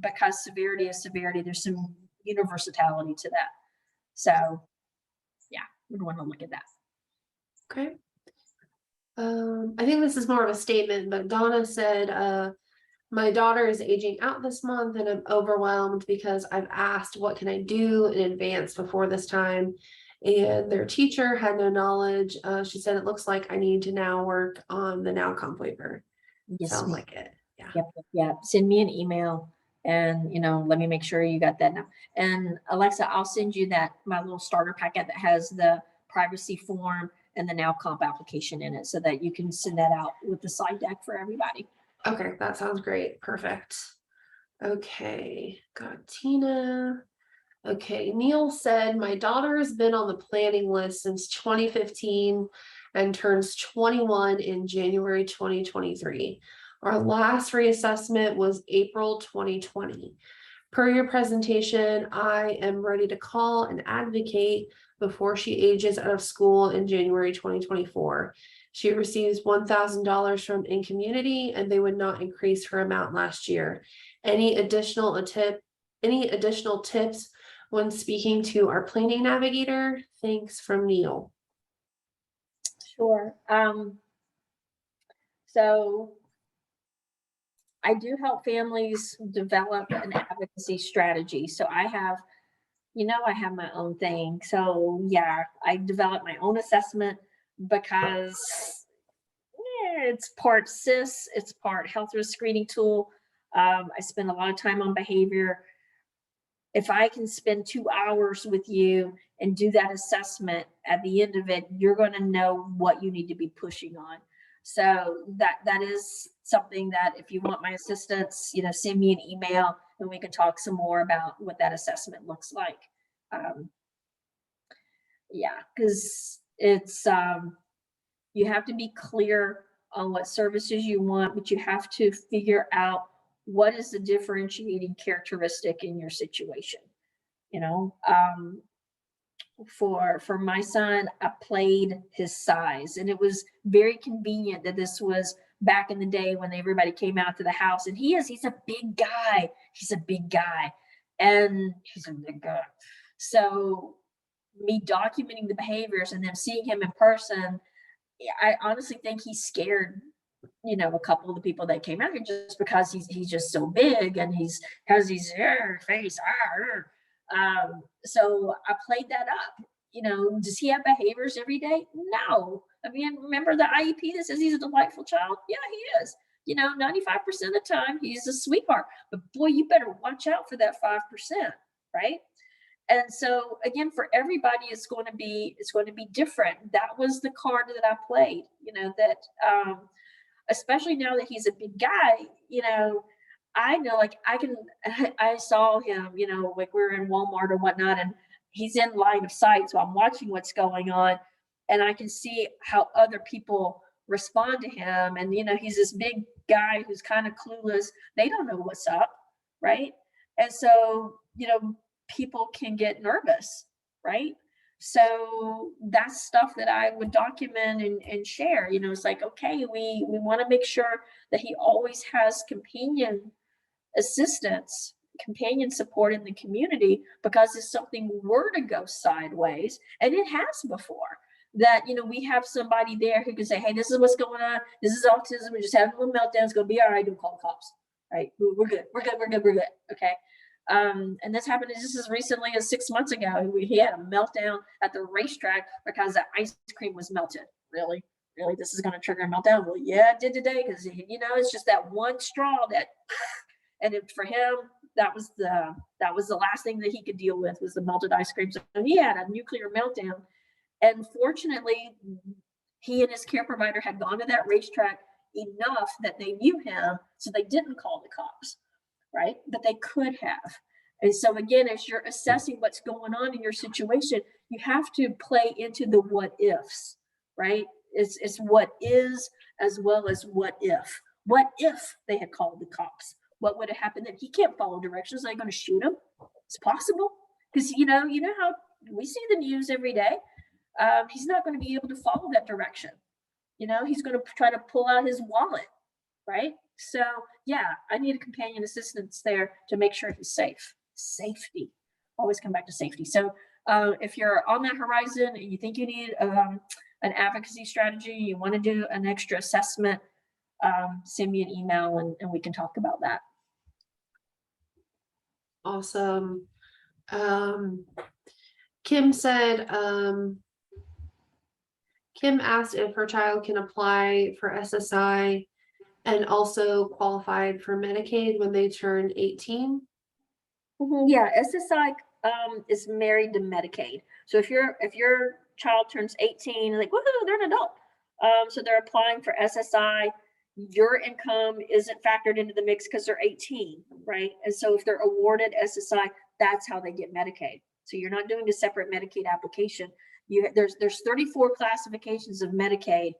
because severity is severity. There's some universality to that. So yeah, we'd want to look at that. Okay. I think this is more of a statement, but Donna said, my daughter is aging out this month and I'm overwhelmed because I've asked what can I do in advance before this time, and their teacher had no knowledge. She said it looks like I need to now work on the now comp waiver. Yes, Sounds like it. Yeah. Yep. Send me an email and let me make sure you got that now. And Alexa, I'll send you my little starter packet that has the privacy form and the now comp application in it, so that you can send that out with the slide deck for everybody. Okay, that sounds great. Perfect. Okay, got Tina. Okay, Neil said, my daughter has been on the planning list since 2015 and turns 21 in January 2023. Our last reassessment was April 2020. Per your presentation, I am ready to call and advocate before she ages out of school in January 2024. She receives $1,000 from In Community, and they would not increase her amount last year. Any additional tips when speaking to our planning navigator? Thanks, from Neil. Sure. So I do help families develop an advocacy strategy. So I have my own thing. So yeah, I develop my own assessment because it's part CIS, it's part health risk screening tool. I spend a lot of time on behavior. If I can spend 2 hours with you and do that assessment, at the end of it, you're going to know what you need to be pushing on. So that is something that if you want my assistance, send me an email and we can talk some more about what that assessment looks like. Yeah, because it's you have to be clear on what services you want, but you have to figure out what is the differentiating characteristic in your situation. For my son, I played his size, and it was very convenient that this was back in the day when everybody came out to the house. And he's a big guy. He's a big guy, and he's a big guy. So me documenting the behaviors and then seeing him in person, I honestly think he's scared, a couple of the people that came out here just because he's just so big and has these face. So I played that up. Does he have behaviors every day? No. I mean, remember the IEP that says he's a delightful child? Yeah, he is. 95% of the time he's a sweetheart. But boy, you better watch out for that 5%, right? And so again, for everybody, it's going to be different. That was the card that I played. That especially now that he's a big guy, I know, like, I saw him, like we're in Walmart or whatnot, and he's in line of sight. So I'm watching what's going on, and I can see how other people respond to him. And, he's this big guy who's kind of clueless. They don't know what's up. Right. And so, people can get nervous. Right. So that's stuff that I would document and share. It's like, okay, we want to make sure that he always has companion assistance, companion support in the community, because if something were to go sideways, and it has before, that we have somebody there who can say, hey, this is what's going on, this is autism, we're just having a little meltdown, it's going to be all right, don't call the cops. Right, we're good, okay. And this happened just as recently as 6 months ago. He had a meltdown at the racetrack because the ice cream was melted. Really, this is going to trigger a meltdown? Well, yeah, it did today, because it's just that one straw that and for him, that was the last thing that he could deal with, was the melted ice cream. So he had a nuclear meltdown. And fortunately, he and his care provider had gone to that racetrack enough that they knew him, so they didn't call the cops, right? But they could have. And so again, as you're assessing what's going on in your situation, you have to play into the what ifs, right? It's what is as well as what if. What if they had called the cops? What would have happened then? He can't follow directions. Are they going to shoot him? It's possible, because you know how we see the news every day. He's not going to be able to follow that direction. He's going to try to pull out his wallet, right? So yeah, I need a companion assistance there to make sure he's safe. Safety. Always come back to safety. So if you're on that horizon and you think you need an advocacy strategy, you want to do an extra assessment, send me an email and we can talk about that. Awesome. Kim said, Kim asked if her child can apply for SSI and also qualified for Medicaid when they turn 18. Yeah, SSI is married to Medicaid. So if your child turns 18, like, woohoo, they're an adult. So they're applying for SSI. Your income isn't factored into the mix because they're 18, right? And so if they're awarded SSI, that's how they get Medicaid. So you're not doing a separate Medicaid application. There's 34 classifications of Medicaid,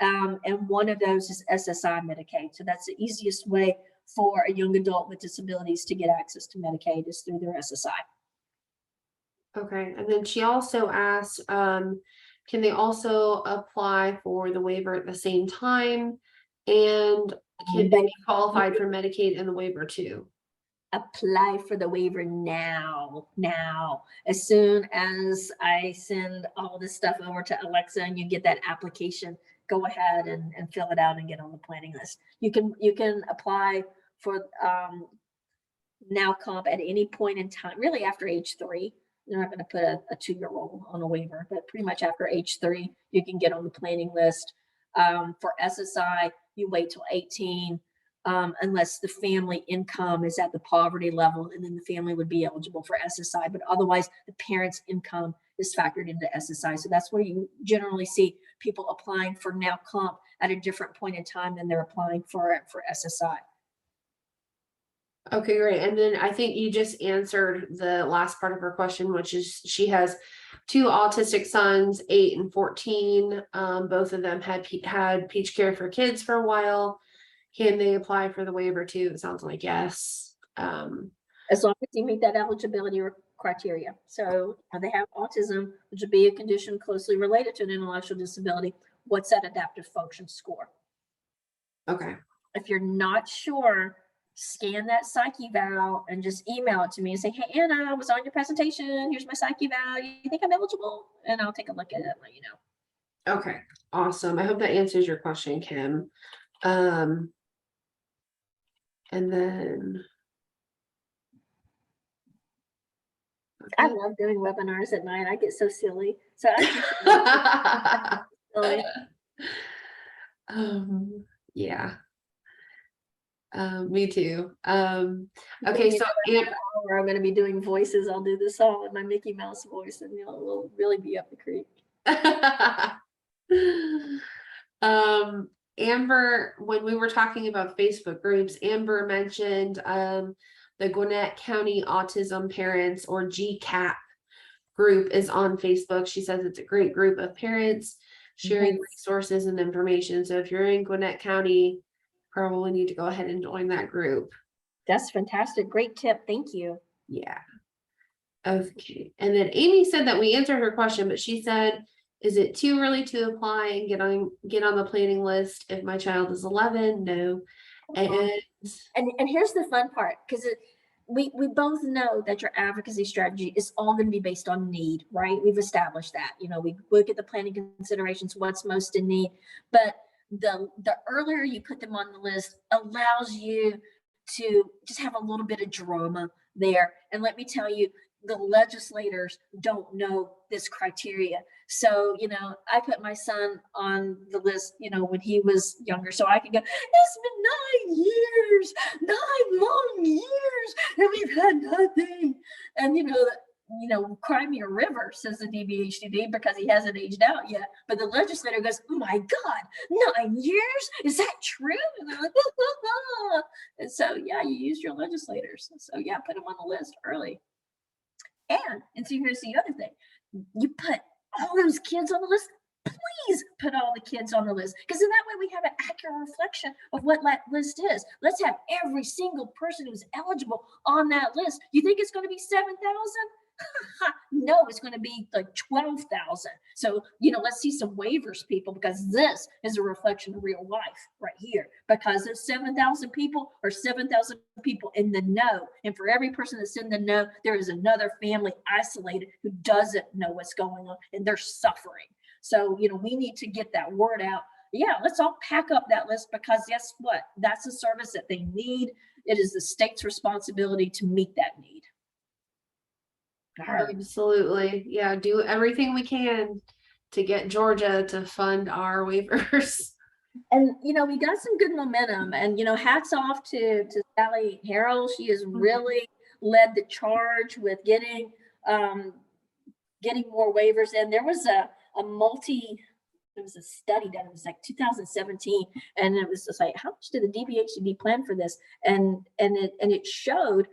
and one of those is SSI Medicaid. So that's the easiest way for a young adult with disabilities to get access to Medicaid, is through their SSI. Okay, and then she also asked, can they also apply for the waiver at the same time? And can they be qualified for Medicaid and the waiver too? Apply for the waiver now. As soon as I send all this stuff over to Alexa and you get that application, go ahead and fill it out and get on the planning list. You can apply for now comp at any point in time, really after age 3. They're not going to put a 2-year-old on a waiver, but pretty much after age 3, you can get on the planning list. For SSI, you wait till 18. unless the family income is at the poverty level, and then the family would be eligible for SSI. But otherwise, the parent's income is factored into SSI. So that's where you generally see people applying for now comp at a different point in time than they're applying for SSI. Okay, great. And then I think you just answered the last part of her question, which is she has two autistic sons, 8 and 14. Both of them had Peach Care for Kids for a while. Can they apply for the waiver too? It sounds like yes. As long as you meet that eligibility criteria. So they have autism, which would be a condition closely related to an intellectual disability. What's that adaptive function score? Okay. If you're not sure, scan that psych eval and just email it to me and say, hey, Anna, I was on your presentation. Here's my psych eval. You think I'm eligible? And I'll take a look at it and let you know. Okay. Awesome. I hope that answers your question, Kim. And then I love doing webinars at night. I get so silly. So I silly. Yeah. Me too. Okay, so I'm going to be doing voices. I'll do this all in my Mickey Mouse voice, and we'll really be up the creek. Amber, when we were talking about Facebook groups, Amber mentioned the Gwinnett County Autism Parents, or GCAP group, is on Facebook. She says it's a great group of parents sharing resources and information. So if you're in Gwinnett County, probably need to go ahead and join that group. That's fantastic. Great tip. Thank you. Yeah. Okay. And then Amy said that we answered her question, but she said, is it too early to apply and get on the planning list if my child is 11? No. And here's the fun part, because we both know that your advocacy strategy is all going to be based on need, right? We've established that. We look at the planning considerations, what's most in need, but the earlier you put them on the list allows you to just have a little bit of drama there. And let me tell you, the legislators don't know this criteria. So, I put my son on the list, when he was younger, so I could go, it's been 9 years, 9 long years, and we've had nothing. And, cry me a river, says the DBHDD, because he hasn't aged out yet. But the legislator goes, oh my God, 9 years? Is that true? And they're like, and so, yeah, you use your legislators. So, yeah, put them on the list early. And so here's the other thing. You put all those kids on the list. Please put all the kids on the list, because in that way we have an accurate reflection of what that list is. Let's have every single person who's eligible on that list. You think it's going to be 7,000? No, it's going to be like 12,000. So, let's see some waivers, people, because this is a reflection of real life right here. Because those 7,000 people are 7,000 people in the know. And for every person that's in the know, there is another family isolated who doesn't know what's going on, and they're suffering. So, we need to get that word out. Yeah, let's all pack up that list, because guess what? That's a service that they need. It is the state's responsibility to meet that need. Absolutely. Yeah, do everything we can to get Georgia to fund our waivers. And, we got some good momentum, and, hats off to Sally Harrell. She has really led the charge with getting more waivers. And there was a study done. It was like 2017, and it was just like, how much did the DBHCD plan for this? And it showed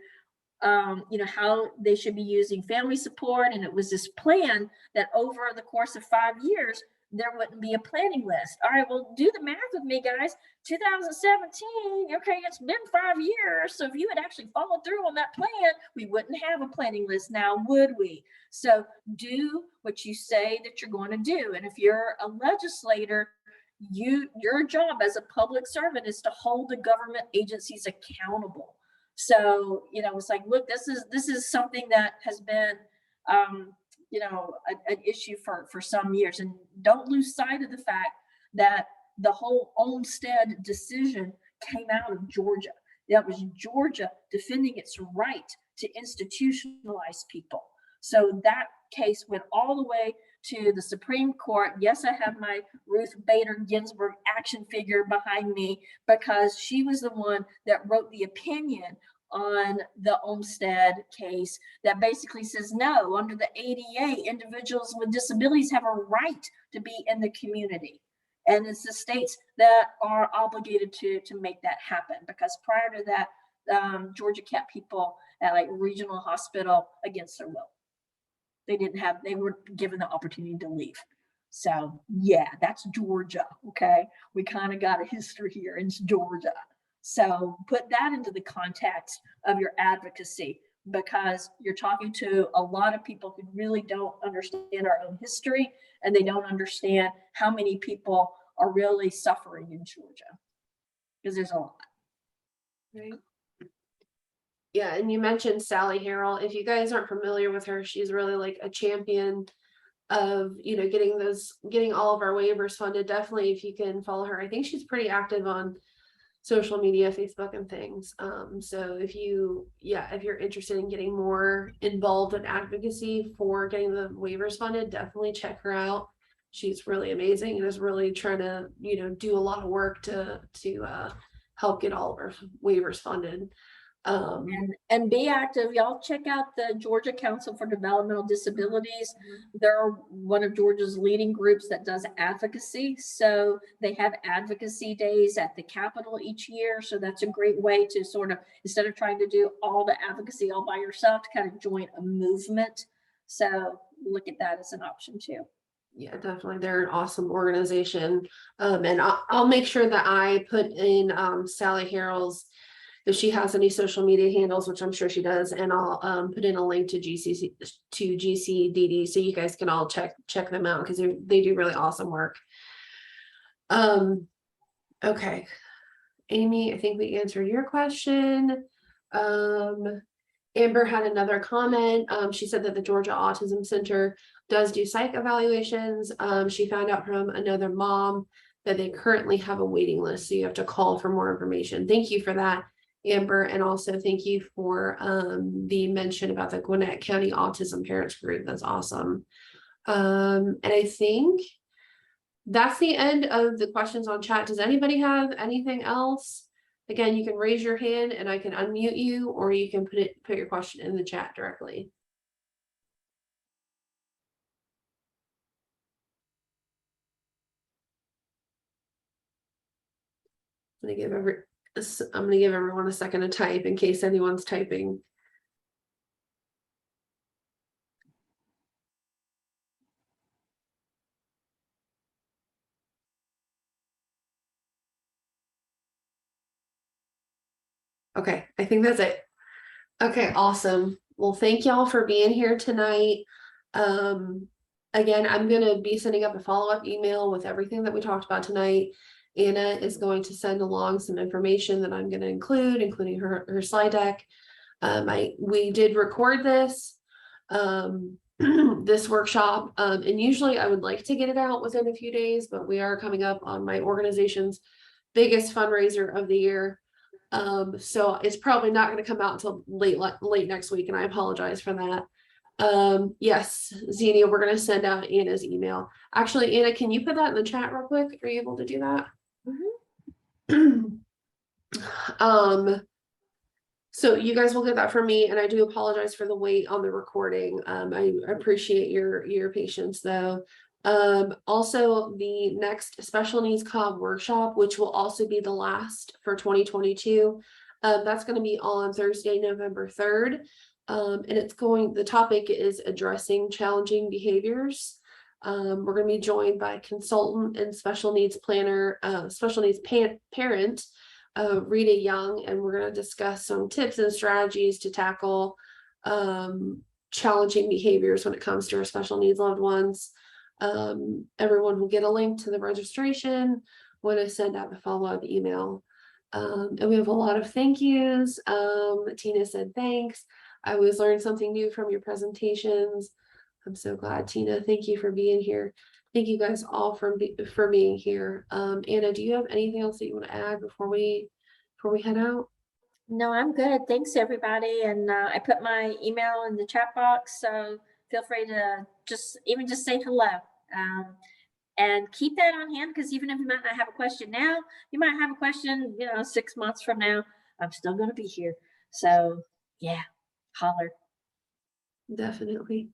how they should be using family support. And it was this plan that over the course of 5 years, there wouldn't be a planning list. All right, well, do the math with me, guys. 2017, okay, it's been 5 years. So if you had actually followed through on that plan, we wouldn't have a planning list now, would we? So do what you say that you're going to do. And if you're a legislator, your job as a public servant is to hold the government agencies accountable. So, it's like, look, this is something that has been, an issue for some years. And don't lose sight of the fact that the whole Olmstead decision came out of Georgia. That was Georgia defending its right to institutionalize people. So that case went all the way to the Supreme Court. Yes, I have my Ruth Bader Ginsburg action figure behind me because she was the one that wrote the opinion on the Olmstead case that basically says, no, under the ADA, individuals with disabilities have a right to be in the community. And it's the states that are obligated to make that happen, because prior to that, Georgia kept people at like regional hospital against their will. They were given the opportunity to leave. So yeah, that's Georgia. Okay. We kind of got a history here in Georgia. So put that into the context of your advocacy, because you're talking to a lot of people who really don't understand our own history, and they don't understand how many people are really suffering in Georgia, because there's a lot. Right. Yeah, and you mentioned Sally Harrell. If you guys aren't familiar with her, she's really like a champion of, getting all of our waivers funded. Definitely, if you can follow her, I think she's pretty active on social media, Facebook and things. So if you're interested in getting more involved in advocacy for getting the waivers funded, definitely check her out. She's really amazing and is really trying to, do a lot of work to help get all of our waivers funded. And be active. Y'all check out the Georgia Council for Developmental Disabilities. They're one of Georgia's leading groups that does advocacy. So they have advocacy days at the Capitol each year. So that's a great way to sort of, instead of trying to do all the advocacy all by yourself, to kind of join a movement. So look at that as an option too. Yeah, definitely. They're an awesome organization. And I'll make sure that I put in Sally Harrell's, if she has any social media handles, which I'm sure she does, and I'll put in a link to GCDD so you guys can all check them out, because they do really awesome work. Okay, Amy, I think we answered your question. Amber had another comment. She said that the Georgia Autism Center does do psych evaluations. She found out from another mom that they currently have a waiting list, so you have to call for more information. Thank you for that, Amber, and also thank you for the mention about the Gwinnett County Autism Parents Group. That's awesome. And I think that's the end of the questions on chat. Does anybody have anything else? Again, you can raise your hand and I can unmute you, or you can put your question in the chat directly. I'm gonna give everyone a second to type in case anyone's typing. Okay, I think that's it. Okay, awesome. Well, thank y'all for being here tonight. Again, I'm gonna be sending up a follow-up email with everything that we talked about tonight. Anna is going to send along some information that I'm going to include, including her slide deck. We did record this this workshop, and usually I would like to get it out within a few days, but we are coming up on my organization's biggest fundraiser of the year. So it's probably not going to come out until late next week, and I apologize for that. Yes, Xenia, we're going to send out Anna's email. Actually, Anna, can you put that in the chat real quick? Are you able to do that? So you guys will get that from me, and I do apologize for the wait on the recording. I appreciate your patience though. Also the next Special Needs Cobb workshop, which will also be the last for 2022. That's going to be on Thursday, November 3rd. And the topic is addressing challenging behaviors. We're going to be joined by consultant and special needs planner, special needs parent, Rita Young, and we're going to discuss some tips and strategies to tackle challenging behaviors when it comes to our special needs loved ones. Everyone will get a link to the registration when I send out the follow-up email. And we have a lot of thank yous. Tina said thanks. I always learn something new from your presentations. I'm so glad, Tina. Thank you for being here. Thank you guys all for being here. Anna, do you have anything else that you want to add before we head out? No, I'm good. Thanks, everybody. And I put my email in the chat box. So feel free to just say hello. And keep that on hand, because even if you might not have a question now, you might have a question, 6 months from now. I'm still going to be here. So yeah, holler. Definitely.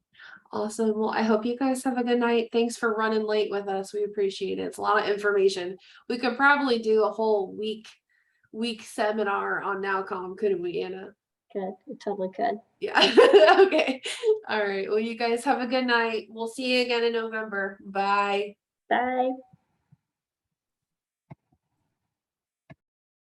Awesome. Well, I hope you guys have a good night. Thanks for running late with us. We appreciate it. It's a lot of information. We could probably do a whole week seminar on NowCom, couldn't we, Anna? Good. We totally could. Yeah. Okay. All right. Well, you guys have a good night. We'll see you again in November. Bye. Bye.